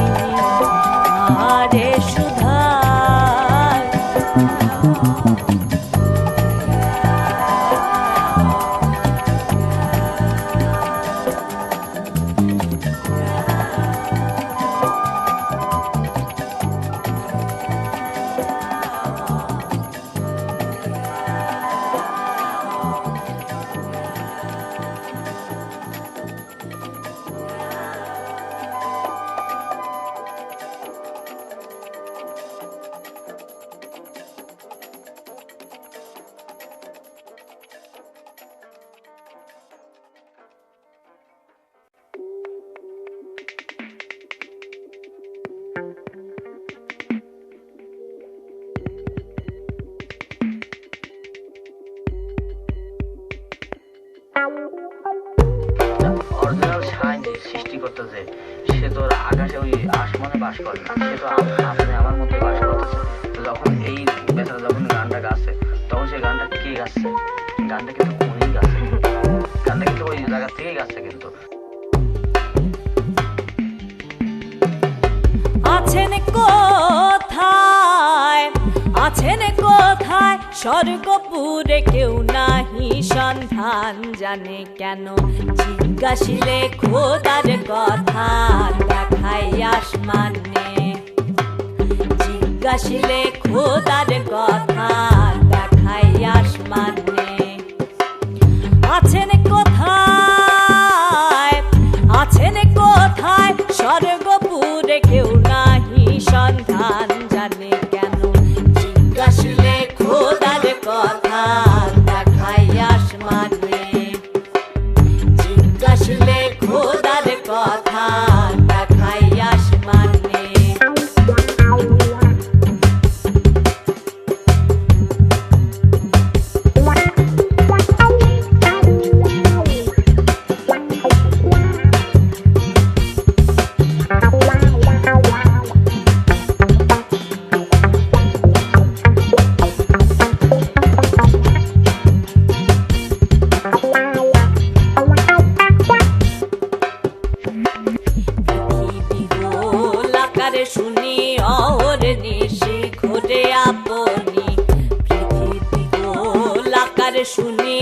অরিজিনাল সাইন সৃষ্টিকর্তা যে, সে তো আর আকাশে ওই আসমানে বাস করে না, সে তো আপনি আমার মতো বাস করতেছে। তো যখন এই বেচারা যখন গানটা গাচ্ছে, তখন সেই গানটা কে গাচ্ছে? গানটা কিন্তু উনিই গাচ্ছে, গানটা কিন্তু ওই জায়গা থেকেই গাচ্ছে। কিন্তু আছেন কোথায়, আছেন কোথায় স্বর্গপুরে কেউ নাহি সন্ধান জানে কেন, জিজ্ঞাসিলে খোদার কথা দেখাই আসমানে, জিজ্ঞাসিলে খোদার কথা দেখাই আসমানে। আছেন কোথায়, আছেন কোথায় স্বর্গপুরে কেউ নাহি সন্ধান জানে কেন, জিজ্ঞাসিলে খোদার কথা দেখাই আসমানে, জিজ্ঞাসিলে খোদার কথা দেখাই আসমানে। শুনি অহর নিশি ঘুরে আপনি, পৃথিবী গোলাকার শুনি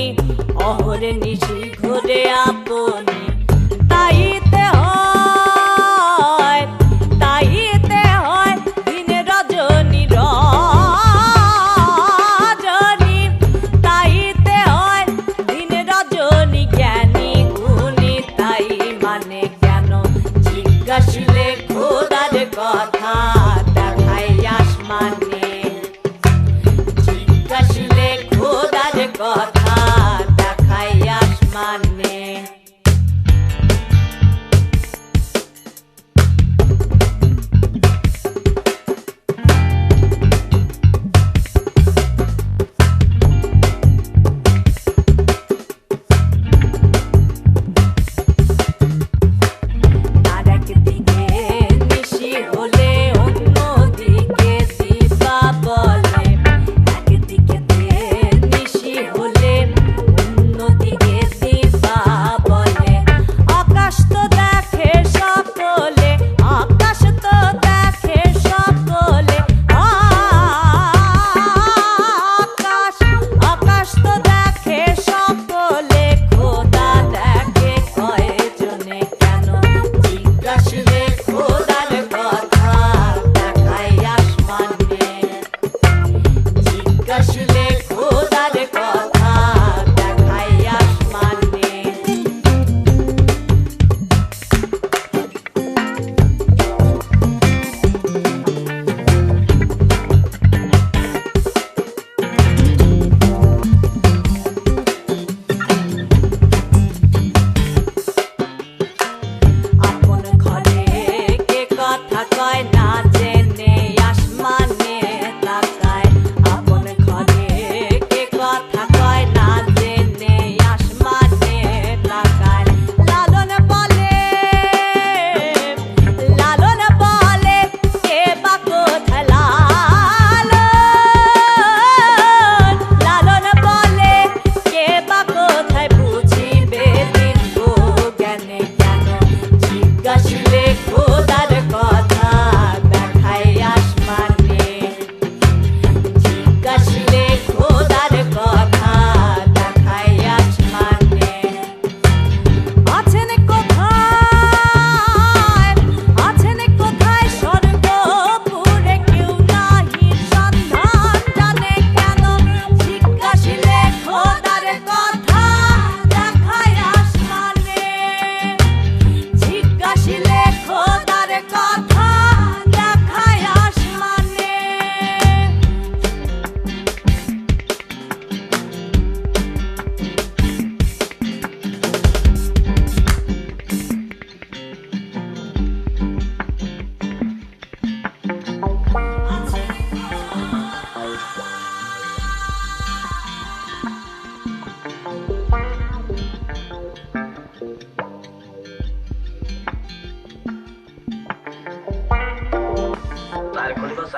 অহর নিশি ঘুরে আপনি। তাইতে হয়, তাইতে হয় দিন রজনী রজনী, তাইতে হয় দিন রজনী জ্ঞানী গুণী তাই মানে কেন, জিজ্ঞাসিলে খোদার কথা দেখাই আসমানে, জিজ্ঞাসিলে খোদার কথা দেখাই আসমানে।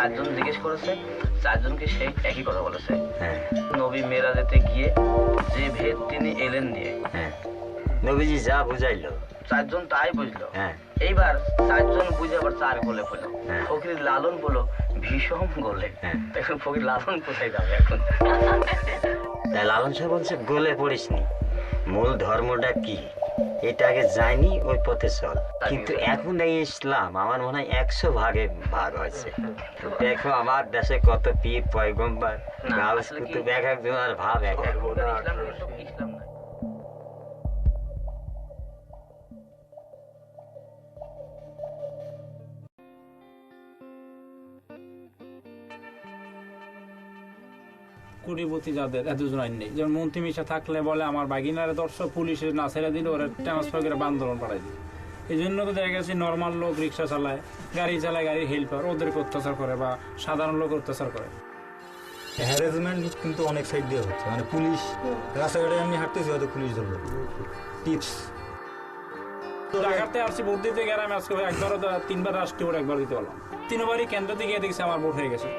চারজন জিজ্ঞেস করেছে, চারজনকে সেই একই কথা বলেছে। হ্যাঁ নবী মেরাজেতে গিয়ে যে ভেদ তিনি এলেন নিয়ে, হ্যাঁ নবীজি যা বুঝাইলো চারজন তাই বুঝলো। হ্যাঁ এইবার চারজন বুঝে আবার চার গোলে হলো। হ্যাঁ। ফকির লালন বলো ভীষণ গোলে। হ্যাঁ। এখন ফকির লালন কোথায় যাবে এখন? তাই লালন সাহেব বলছে গোলে পড়িসনি, মূল ধর্মটা কি এটা আগে জানি, ওই পথে চল। কিন্তু এখন এই ইসলাম আমার মনে হয় 100 ভাগে ভাগ হয়েছে। দেখো আমার দেশে কত পীর পয়গম্বর গাউস কুতুব, এক একজনের ভাব এক এক। ইসলাম কিন্তু ইসলাম না। কোটিপতি যাদের এত জোরাই নেই, যেমন মন্ত্রী মিশা থাকলে বলে আমার বাগিনারে দর্শক পুলিশের না ছেড়ে দিলে ওরা ট্রান্সফার করে আন্দোলন পাঠাই দিল। এই জন্য তো দেখা গেছে নর্মাল লোক রিক্সা চালায়, গাড়ি চালায়, গাড়ির হেল্পার ওদেরকে অত্যাচার করে বা সাধারণ লোক অত্যাচার করে। হ্যারাসমেন্ট কিন্তু অনেক সাইড দিয়ে হচ্ছে, মানে পুলিশ রাস্তাঘাটে আমি হাঁটতেছি হয়তো পুলিশ ধরলো, টিপস। ঢাকাতে আসছি ভোট দিতে গেলে আমি আজকে একবারও 3বার রাষ্ট্রীয় ভোট একবার দিতে পারলাম, 3বারই কেন্দ্রতে গিয়ে দেখছি আমার ভোট হয়ে গেছে।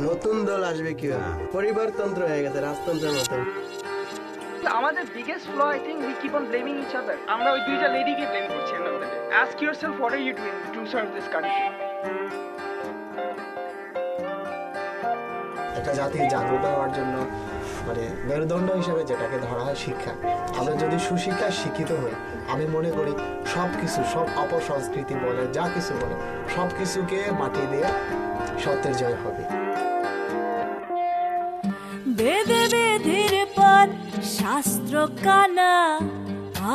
নতুন দল আসবে কিভাবে? পরিবারতন্ত্র হয়ে গেছে, রাজতন্ত্রের মতো। আমাদের biggest flaw, I think we keep on blaming each other. আমরা ওই দুইটা লেডিকে ব্লেম করছি। Ask yourself, what are you doing to serve this country? একটা জাতির জাগ্রত হওয়ার জন্য মানে মেরুদণ্ড হিসেবে যেটাকে ধরা হয় শিক্ষা, আমরা যদি সুশিক্ষায় শিক্ষিত হই, আমি মনে করি সব কিছু, সব অপসংস্কৃতি বলে যা কিছু বলে সব কিছুকে মাটি দিয়ে সত্যের জয় হবে। বেদ বেধির পর শাস্ত্র কানা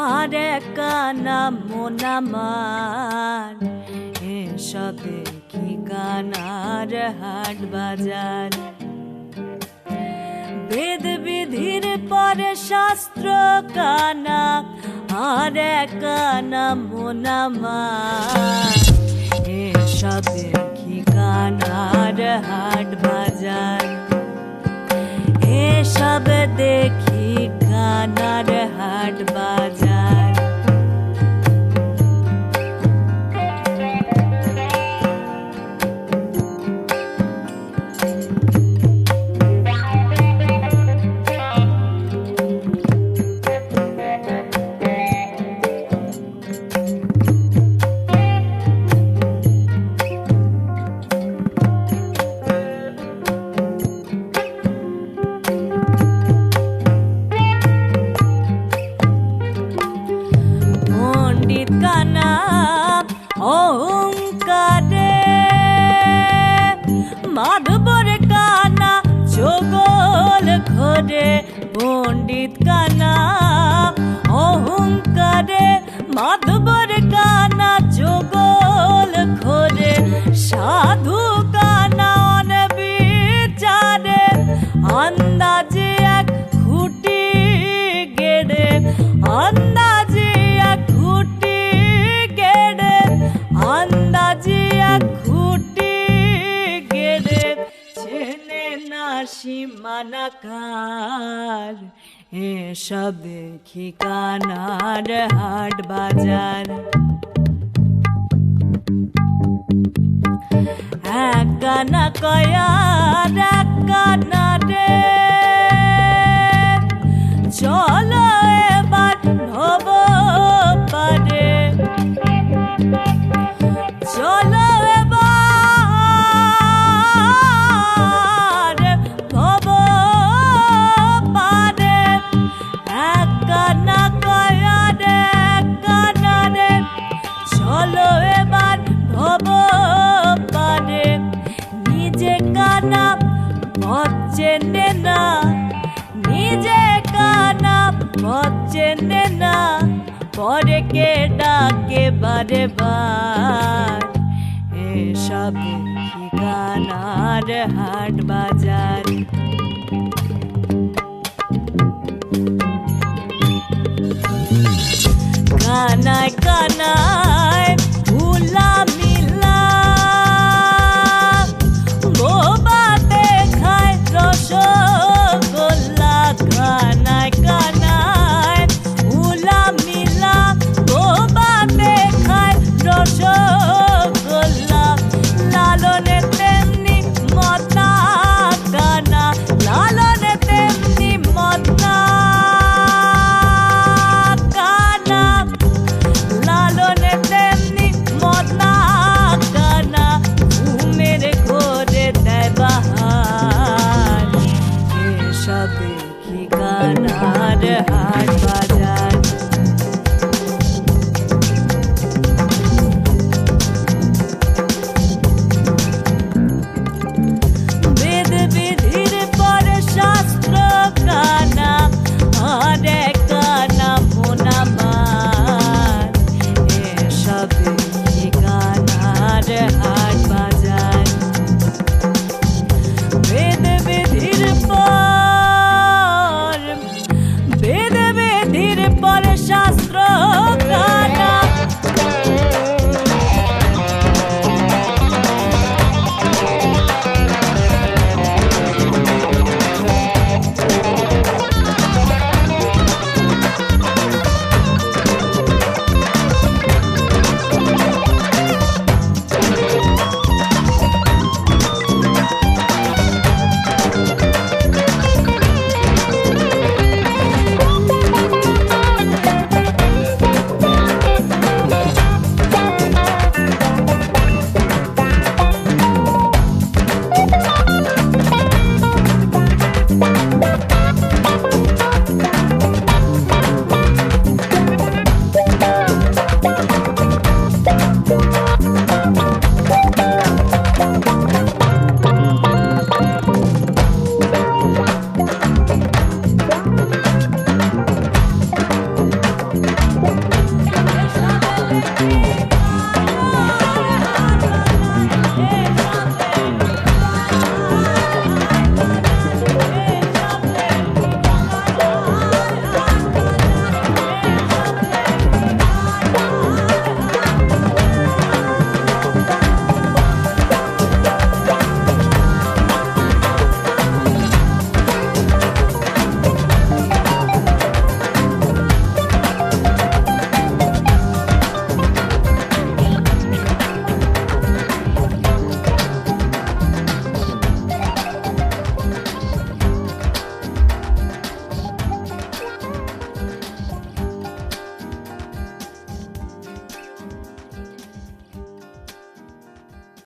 আর কানা মোনামার, এসবে কি কানার হাট বাজার। বেদ বিধির পর শাস্ত্র কানা আর কানা মোনামার, এসবে কি কানার হাট বাজার। এসব দেখি কানার হাট বাজার। অহংকারে মাধবর কানা জগল ঘরে, পণ্ডিত কানা অহংকারে মাধবর কানা জগল ঘরে, সাধু কানা অনবিচারে আন্দাজে এক খুঁটি গেড়ে, আন্দাজে এক খুঁটি গেড়ে, আন্দাজে এক খুঁটি গেড়ে, চেনে না সীমানাকার, এসব দেখি কানার হাট বাজার। এক কানা কয়ার এক কানা রে, চলো এবার ভব পারে, চলো এবার ভব পারে। এক কানা কয়ার এক কানা রে, চলো এবার ভব পারে। নিজে কানা পথ চেনে না, নিজে কানা পথ চেনে না, পরে কে ডাকে বারে বার, এসব কি কানার হাট বাজার। কানায় কানায় ভুলা মিলা, বোবাতে খায় রসগোল্লা। কানায় কানায় ভুলা মিলা, বোবাতে খায় রসগোল্লা। লালনেতে সোনার হাট